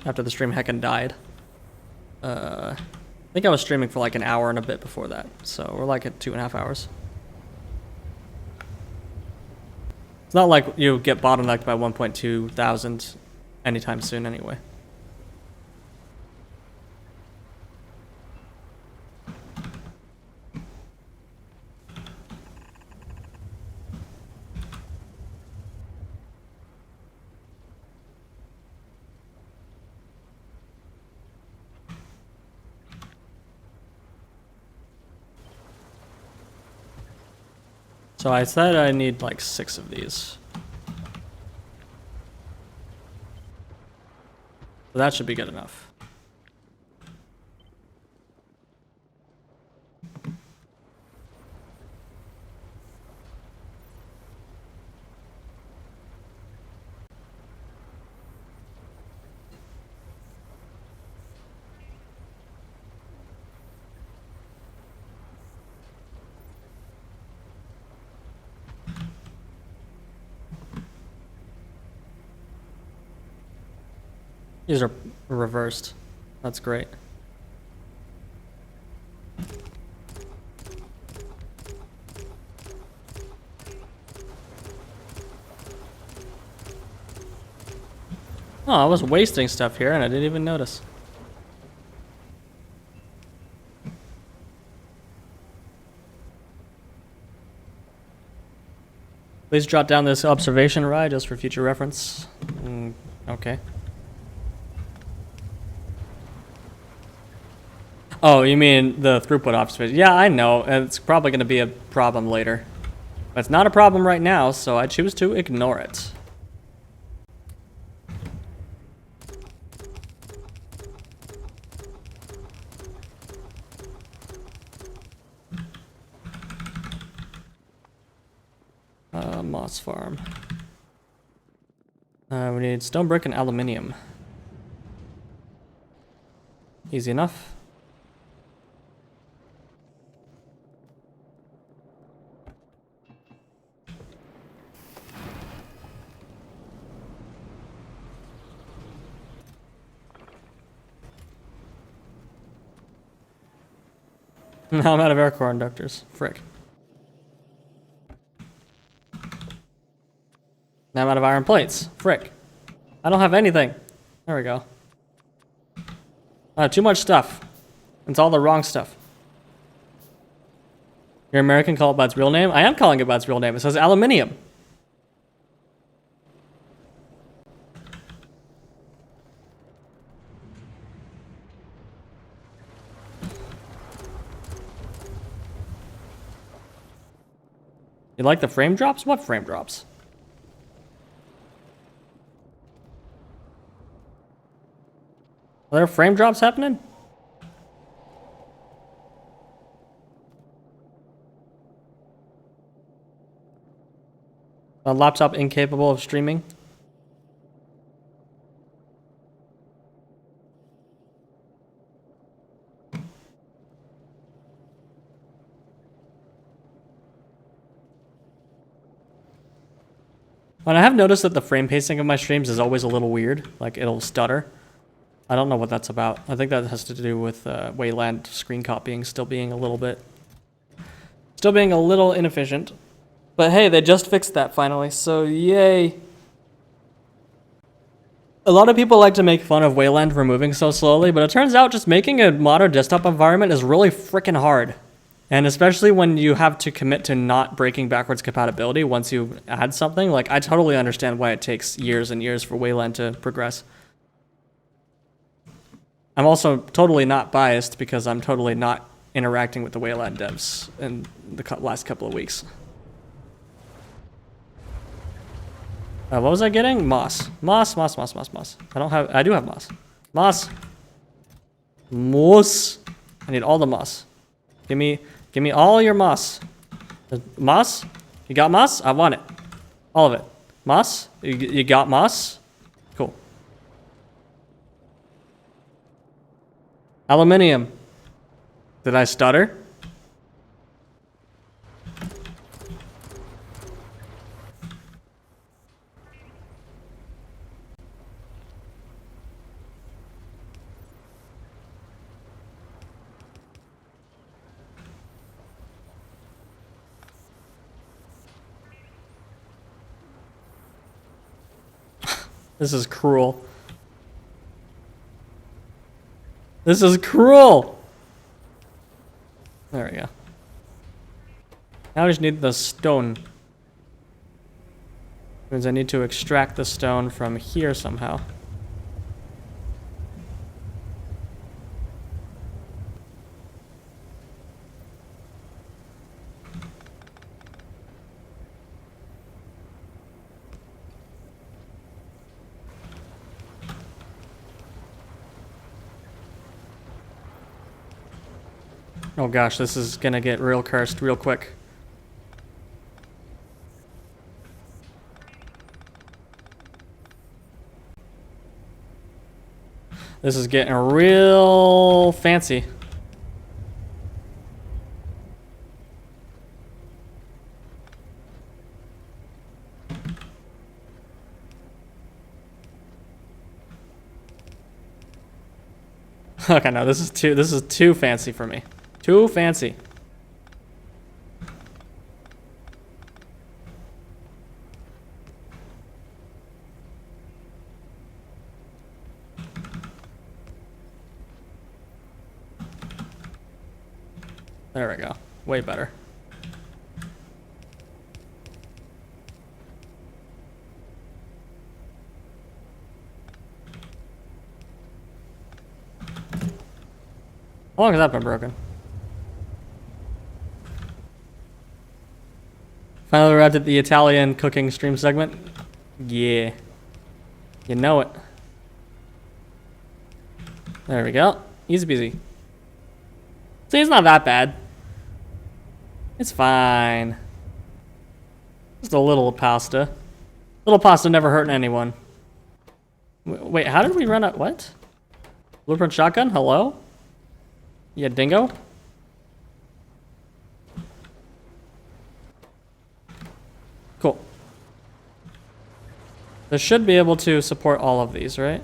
after the stream heckin' died. I think I was streaming for like an hour and a bit before that, so we're like at 2.5 hours. It's not like you get bottlenecked by 1.2 thousand anytime soon anyway. So I said I need like 6 of these. So that should be good enough. These are reversed. That's great. Oh, I was wasting stuff here and I didn't even notice. Please jot down this observation, Rye, just for future reference. Okay. Oh, you mean the throughput observation? Yeah, I know. It's probably going to be a problem later. But it's not a problem right now, so I choose to ignore it. Moss farm. We need stone brick and aluminium. Easy enough. Now I'm out of air core inductors. Frick. Now I'm out of iron plates. Frick. I don't have anything. There we go. Too much stuff. It's all the wrong stuff. You're American, call it by its real name? I am calling it by its real name. It says aluminium. You like the frame drops? What frame drops? Are there frame drops happening? A laptop incapable of streaming? And I have noticed that the frame pacing of my streams is always a little weird. Like, it'll stutter. I don't know what that's about. I think that has to do with Wayland screen copying still being a little inefficient. But hey, they just fixed that finally, so yay. A lot of people like to make fun of Wayland for moving so slowly, but it turns out just making a modern desktop environment is really freaking hard. And especially when you have to commit to not breaking backwards compatibility once you add something, like I totally understand why it takes years and years for Wayland to progress. I'm also totally not biased because I'm totally not interacting with the Wayland devs in the last couple of weeks. What was I getting? Moss. Moss. I do have moss. Moss. Moss. I need all the moss. Give me all your moss. Moss? You got moss? I want it. All of it. Moss? You got moss? Cool. Aluminium. Did I stutter? This is cruel. This is cruel! There we go. Now I just need the stone. Means I need to extract the stone from here somehow. Oh gosh, this is gonna get real cursed real quick. This is getting real fancy. Okay, no, this is too fancy for me. Too fancy. There we go. Way better. How long has that been broken? Finally arrived at the Italian cooking stream segment. Yeah. You know it. There we go. Easy peasy. See, it's not that bad. It's fine. Just a little pasta. Little pasta never hurting anyone. Wait, how did we run out? What? Blueprint shotgun? Hello? Yeah, dingo? Cool. This should be able to support all of these, right?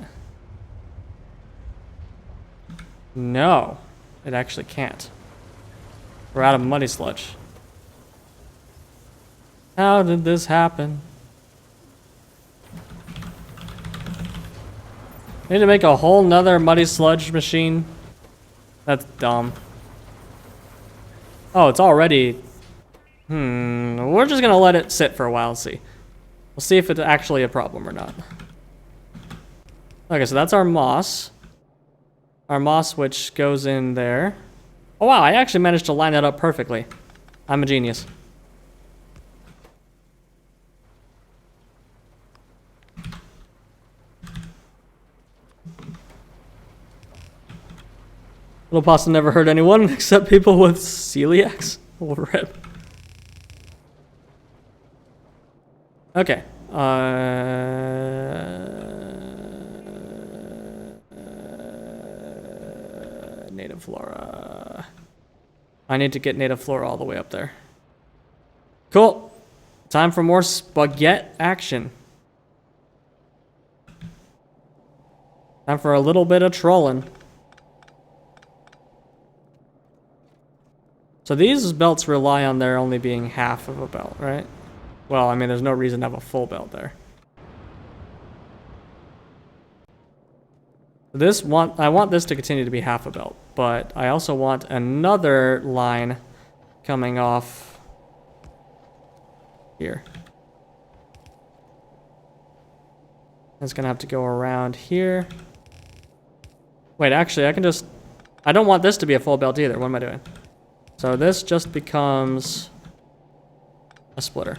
No, it actually can't. We're out of muddy sludge. How did this happen? Need to make a whole nother muddy sludge machine? That's dumb. Oh, it's already... we're just gonna let it sit for a while and see. We'll see if it's actually a problem or not. Okay, so that's our moss. Our moss which goes in there. Oh wow, I actually managed to line that up perfectly. I'm a genius. Little pasta never hurt anyone except people with celiacs. Oh, rip. Okay. Native flora. I need to get native flora all the way up there. Cool. Time for more spaghetti action. Time for a little bit of trolling. So these belts rely on there only being half of a belt, right? Well, I mean, there's no reason to have a full belt there. I want this to continue to be half a belt, but I also want another line coming off here. It's gonna have to go around here. Wait, actually, I don't want this to be a full belt either. What am I doing? So this just becomes a splitter.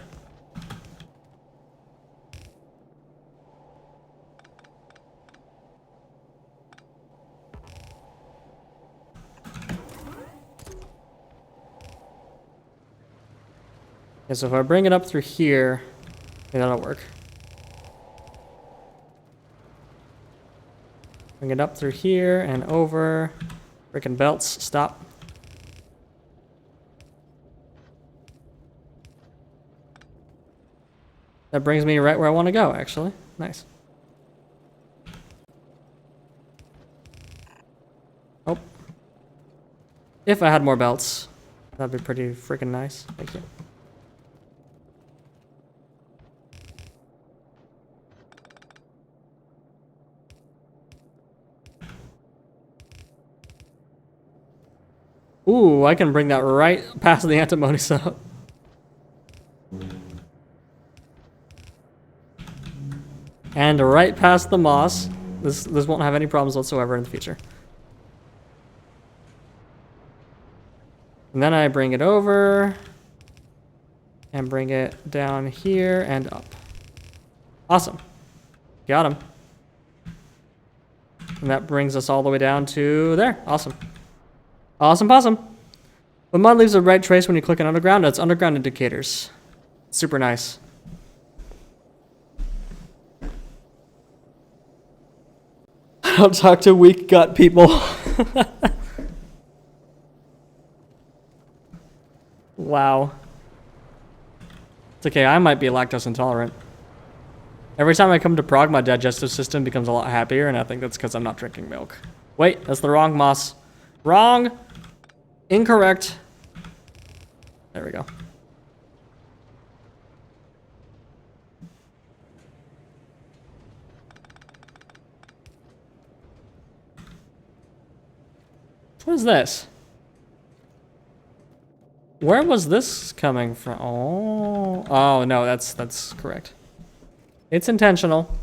Okay, so if I bring it up through here, okay, that'll work. Bring it up through here and over. Frickin' belts, stop. That brings me right where I want to go, actually. Nice. Oh. If I had more belts, that'd be pretty freaking nice. Thank you. Ooh, I can bring that right past the antimony setup. And right past the moss. This won't have any problems whatsoever in the future. And then I bring it over and bring it down here and up. Awesome. Got him. And that brings us all the way down to there. Awesome. Awesome possum. The mud leaves a red trace when you click on underground. That's underground indicators. Super nice. I don't talk to weak gut people. Wow. It's okay, I might be lactose intolerant. Every time I come to Prague, my digestive system becomes a lot happier, and I think that's because I'm not drinking milk. Wait, that's the wrong moss. Wrong! Incorrect. There we go. What is this? Where was this coming from? Oh no, that's correct. It's intentional.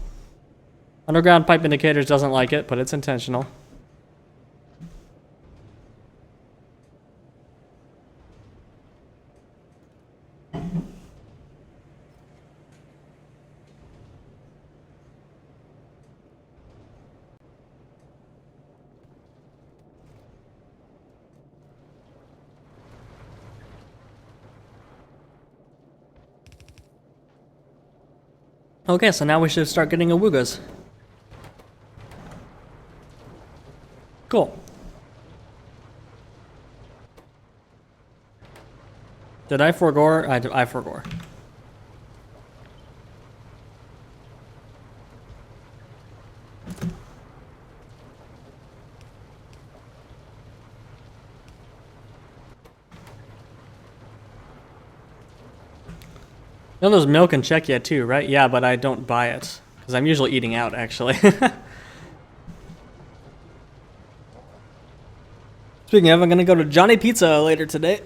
Underground pipe indicators doesn't like it, but it's intentional. Okay, so now we should start getting awoogas. Cool. Did I forgore? I forgore. You know there's milk in Czechia too, right? Yeah, but I don't buy it. Because I'm usually eating out, actually. Speaking of, I'm gonna go to Johnny Pizza later today.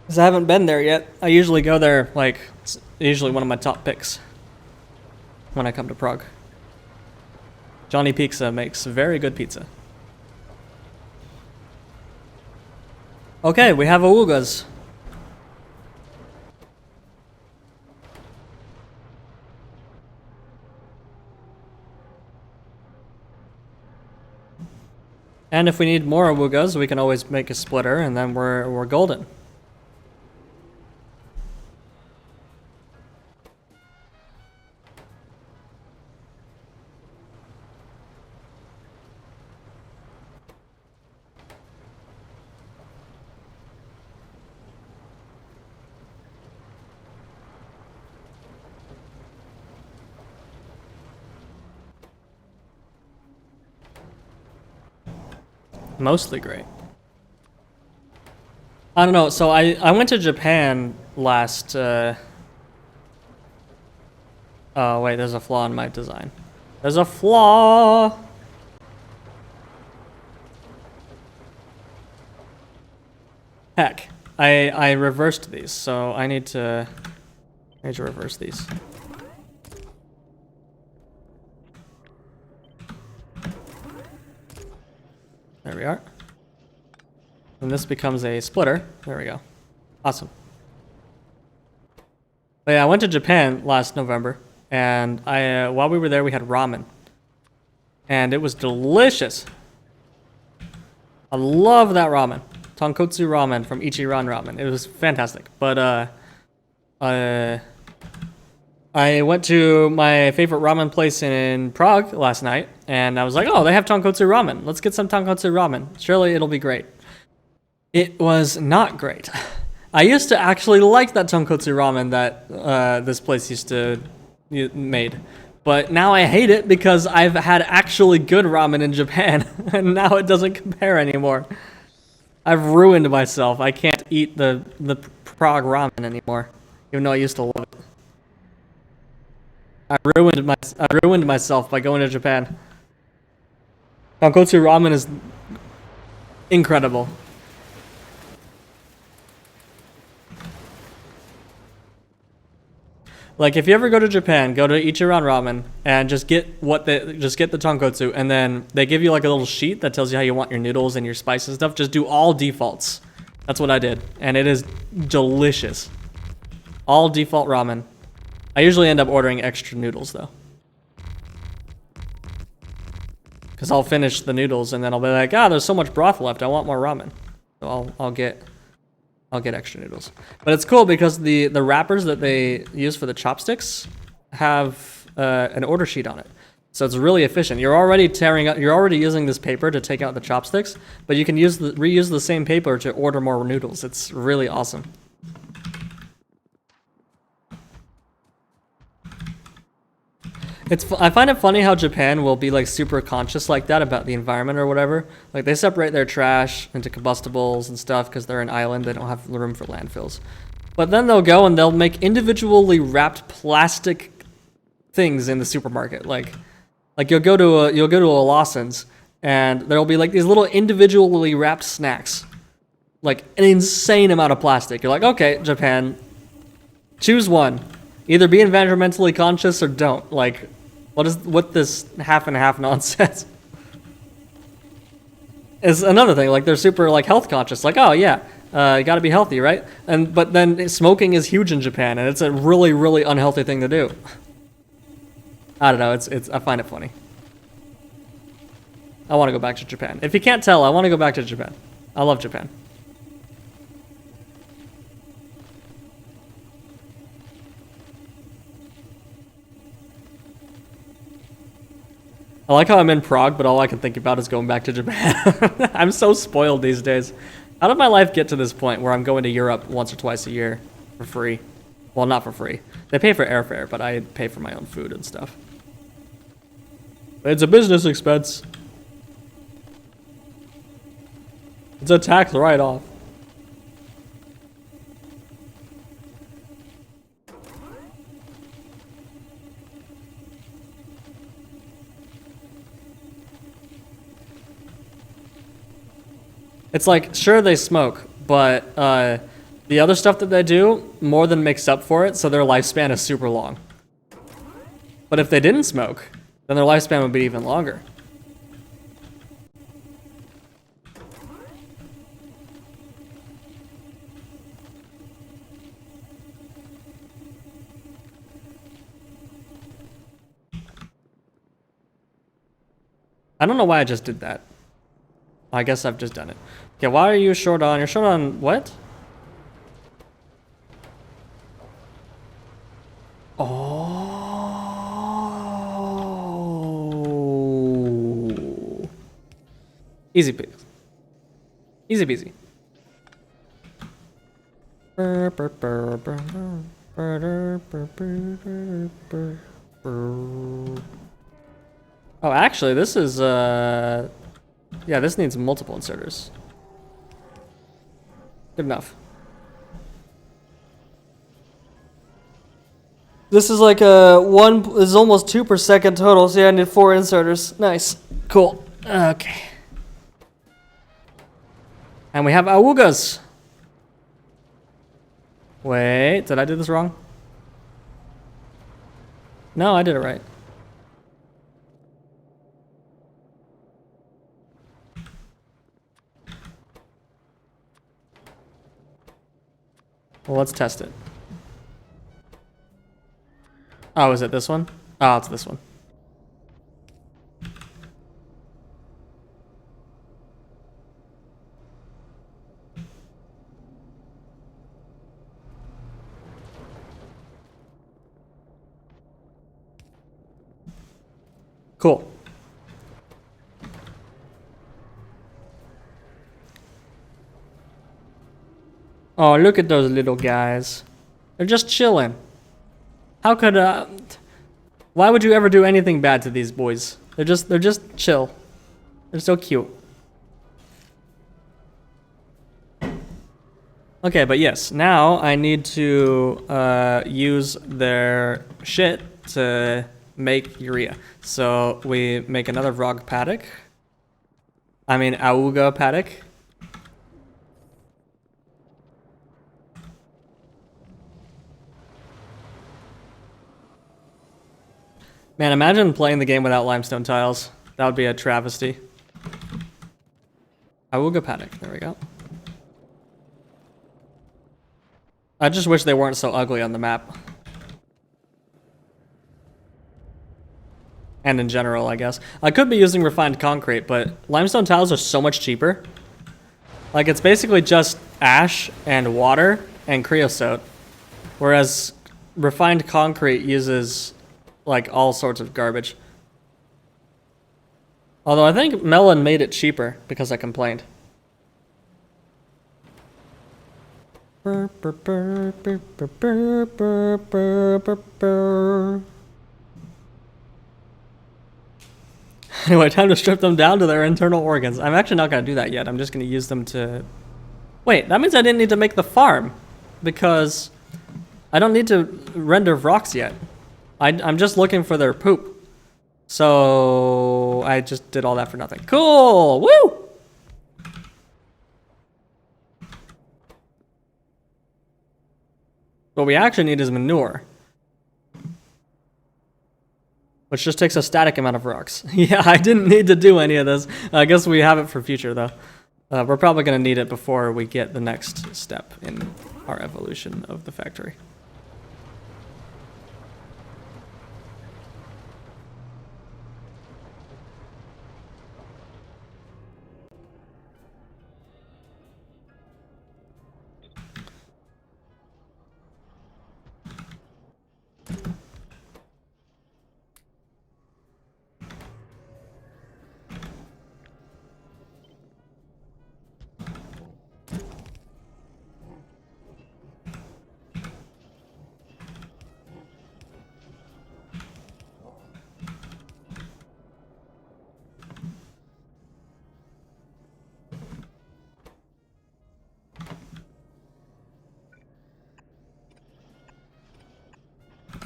Because I haven't been there yet. I usually go there, like, it's usually one of my top picks. When I come to Prague. Johnny Pizza makes very good pizza. Okay, we have awoogas. And if we need more awoogas, we can always make a splitter, and then we're golden. Mostly great. I don't know, so I went to Japan last, oh wait, there's a flaw in my design. There's a flaw! Heck, I reversed these, so I need to reverse these. There we are. And this becomes a splitter. There we go. Awesome. But yeah, I went to Japan last November, and while we were there, we had ramen. And it was delicious. I love that ramen. Tonkotsu ramen from Ichiran Ramen. It was fantastic. But I went to my favorite ramen place in Prague last night, and I was like, oh, they have tonkotsu ramen. Let's get some tonkotsu ramen. Surely it'll be great. It was not great. I used to actually like that tonkotsu ramen that this place used to made. But now I hate it because I've had actually good ramen in Japan, and now it doesn't compare anymore. I've ruined myself. I can't eat the Prague ramen anymore, even though I used to love it. I ruined myself by going to Japan. Tonkotsu ramen is incredible. Like if you ever go to Japan, go to Ichiran Ramen and just get the tonkotsu, and then they give you like a little sheet that tells you how you want your noodles and your spices and stuff. Just do all defaults. That's what I did, and it is delicious. All default ramen. I usually end up ordering extra noodles though, because I'll finish the noodles and then I'll be like, there's so much broth left. I want more ramen, so I'll get extra noodles. But it's cool because the wrappers that they use for the chopsticks have an order sheet on it. So it's really efficient. You're already using this paper to take out the chopsticks, but you can reuse the same paper to order more noodles. It's really awesome. I find it funny how Japan will be like super conscious like that about the environment or whatever. Like they separate their trash into combustibles and stuff because they're an island. They don't have room for landfills. But then they'll go and they'll make individually wrapped plastic things in the supermarket. Like you'll go to a Lawson's and there'll be like these little individually wrapped snacks. Like an insane amount of plastic. You're like, okay, Japan, choose one. Either be environmentally conscious or don't. Like, what this half and half nonsense is another thing. Like they're super like health conscious. Like, oh yeah, you got to be healthy, right? But then smoking is huge in Japan, and it's a really really unhealthy thing to do. I don't know. I find it funny. I want to go back to Japan. If you can't tell, I want to go back to Japan. I love Japan. I like how I'm in Prague, but all I can think about is going back to Japan. I'm so spoiled these days. How did my life get to this point where I'm going to Europe once or twice a year for free? Well, not for free. They pay for airfare, but I pay for my own food and stuff. It's a business expense. It's a tax write-off. It's like, sure, they smoke, but the other stuff that they do more than makes up for it, so their lifespan is super long. But if they didn't smoke, then their lifespan would be even longer. I don't know why I just did that. I guess I've just done it. Okay, why are you short on? You're short on what? Oh. Easy peasy. Easy peasy. Oh, actually, this is, yeah, this needs multiple inserters. Good enough. This is like this is almost 2 per second total, so yeah, I need 4 inserters. Nice. Cool. Okay. And we have awugas. Wait, did I do this wrong? No, I did it right. Well, let's test it. Oh, is it this one? Oh, it's this one. Cool. Oh, look at those little guys. They're just chilling. How could why would you ever do anything bad to these boys? They're just chill. They're so cute. Okay, but yes, now I need to use their shit to make urea. So we make another Vrog paddock. I mean Auga paddock. Man, imagine playing the game without limestone tiles. That would be a travesty. Awuga Paddock, there we go. I just wish they weren't so ugly on the map. And in general, I guess. I could be using refined concrete, but limestone tiles are so much cheaper. Like, it's basically just ash and water and creosote. Whereas refined concrete uses, like, all sorts of garbage. Although I think Melon made it cheaper because I complained. Anyway, time to strip them down to their internal organs. I'm actually not going to do that yet. I'm just going to use them to... Wait, that means I didn't need to make the farm. Because I don't need to render rocks yet. I'm just looking for their poop. So I just did all that for nothing. Cool! Woo! What we actually need is manure. Which just takes a static amount of rocks. Yeah, I didn't need to do any of this. I guess we have it for future, though. We're probably going to need it before we get the next step in our evolution of the factory.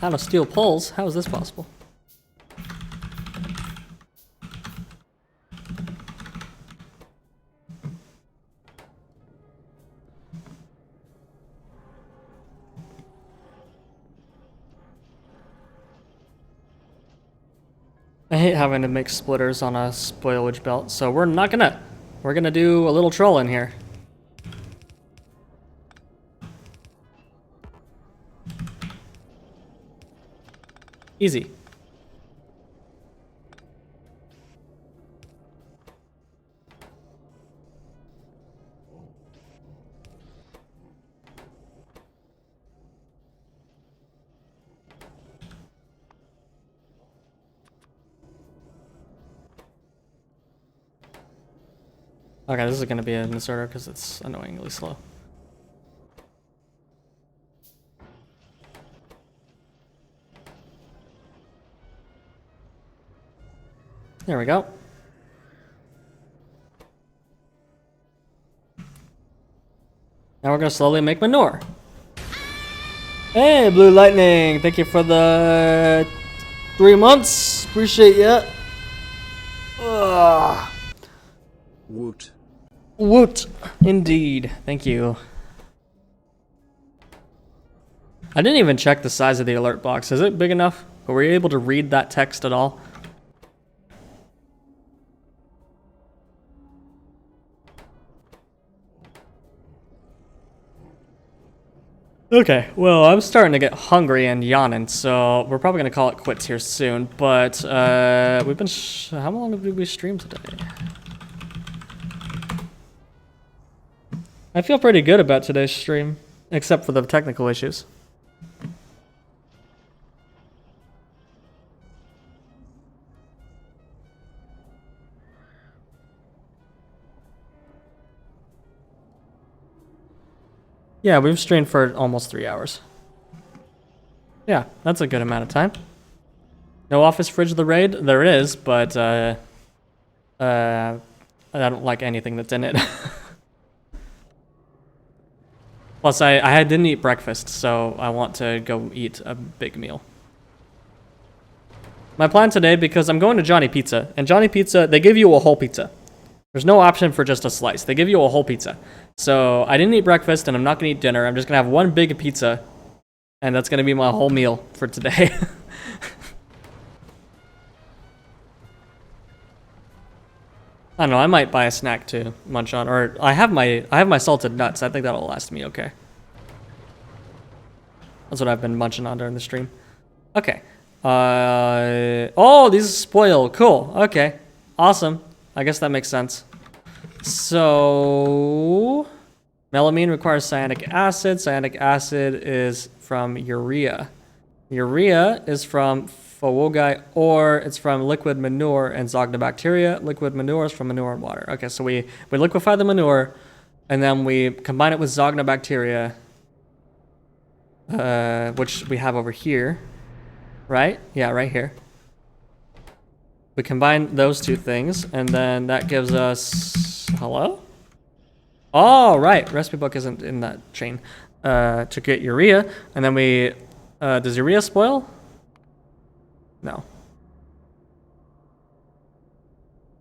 Out of steel poles? How is this possible? I hate having to make splitters on a spoilage belt, so we're gonna do a little troll in here. Easy. Okay, this is gonna be an inserter because it's annoyingly slow. There we go. Now we're gonna slowly make manure. Hey, Blue Lightning! Thank you for the 3 months. Appreciate ya. Ugh. Woot. Woot. Indeed. Thank you. I didn't even check the size of the alert box. Is it big enough? Were we able to read that text at all? Okay, well, I'm starting to get hungry and yawning, so we're probably gonna call it quits here soon. But we've been. How long did we stream today? I feel pretty good about today's stream, except for the technical issues. Yeah, we've streamed for almost 3 hours. Yeah, that's a good amount of time. No office fridge of the raid? There is, but I don't like anything that's in it. Plus, I didn't eat breakfast, so I want to go eat a big meal. My plan today, because I'm going to Johnny Pizza, and Johnny Pizza, they give you a whole pizza. There's no option for just a slice. They give you a whole pizza. So I didn't eat breakfast, and I'm not going to eat dinner. I'm just going to have one big pizza, and that's going to be my whole meal for today. I don't know. I might buy a snack to munch on, or I have my salted nuts. I think that'll last me okay. That's what I've been munching on during the stream. Okay. Oh, these spoil. Cool. Okay. Awesome. I guess that makes sense. So, melamine requires cyanic acid. Cyanic acid is from urea. Urea is from Fowogai, or it's from liquid manure and Zognobacteria. Liquid manure is from manure and water. Okay, so we liquefy the manure, and then we combine it with Zognobacteria, which we have over here, right? Yeah, right here. We combine those two things, and then that gives us... Hello? Oh, right. Recipe book isn't in that chain. To get urea, and then we... does urea spoil? No.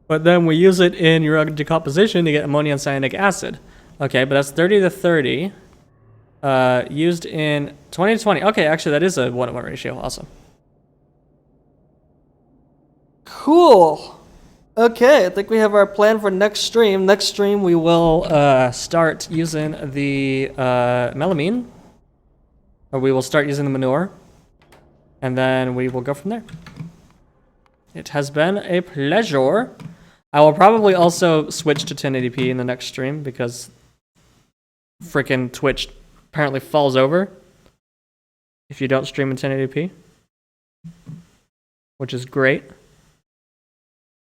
But then we use it in urea decomposition to get ammonia and cyanic acid. Okay, but that's 30 to 30. Used in 20 to 20. Okay, actually that is a 1-to-1 ratio. Awesome. Cool. Okay, I think we have our plan for next stream. Next stream we will start using the melamine. Or we will start using the manure. And then we will go from there. It has been a pleasure. I will probably also switch to 1080p in the next stream because frickin' Twitch apparently falls over if you don't stream in 1080p, which is great.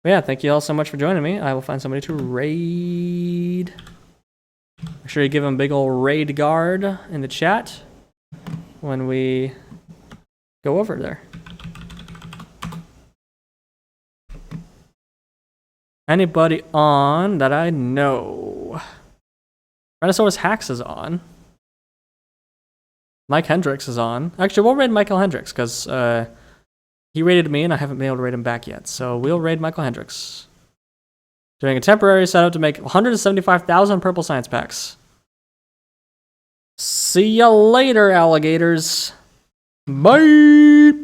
But yeah, thank you all so much for joining me. I will find somebody to raid. Make sure you give him a big old raid guard in the chat when we go over there. Anybody on that I know? Rhinosaurus Hacks is on. Mike Hendricks is on. Actually, we'll raid Michael Hendricks because he raided me and I haven't been able to raid him back yet. So we'll raid Michael Hendricks. Doing a temporary setup to make 175,000 purple science packs. See ya later, alligators. Bye!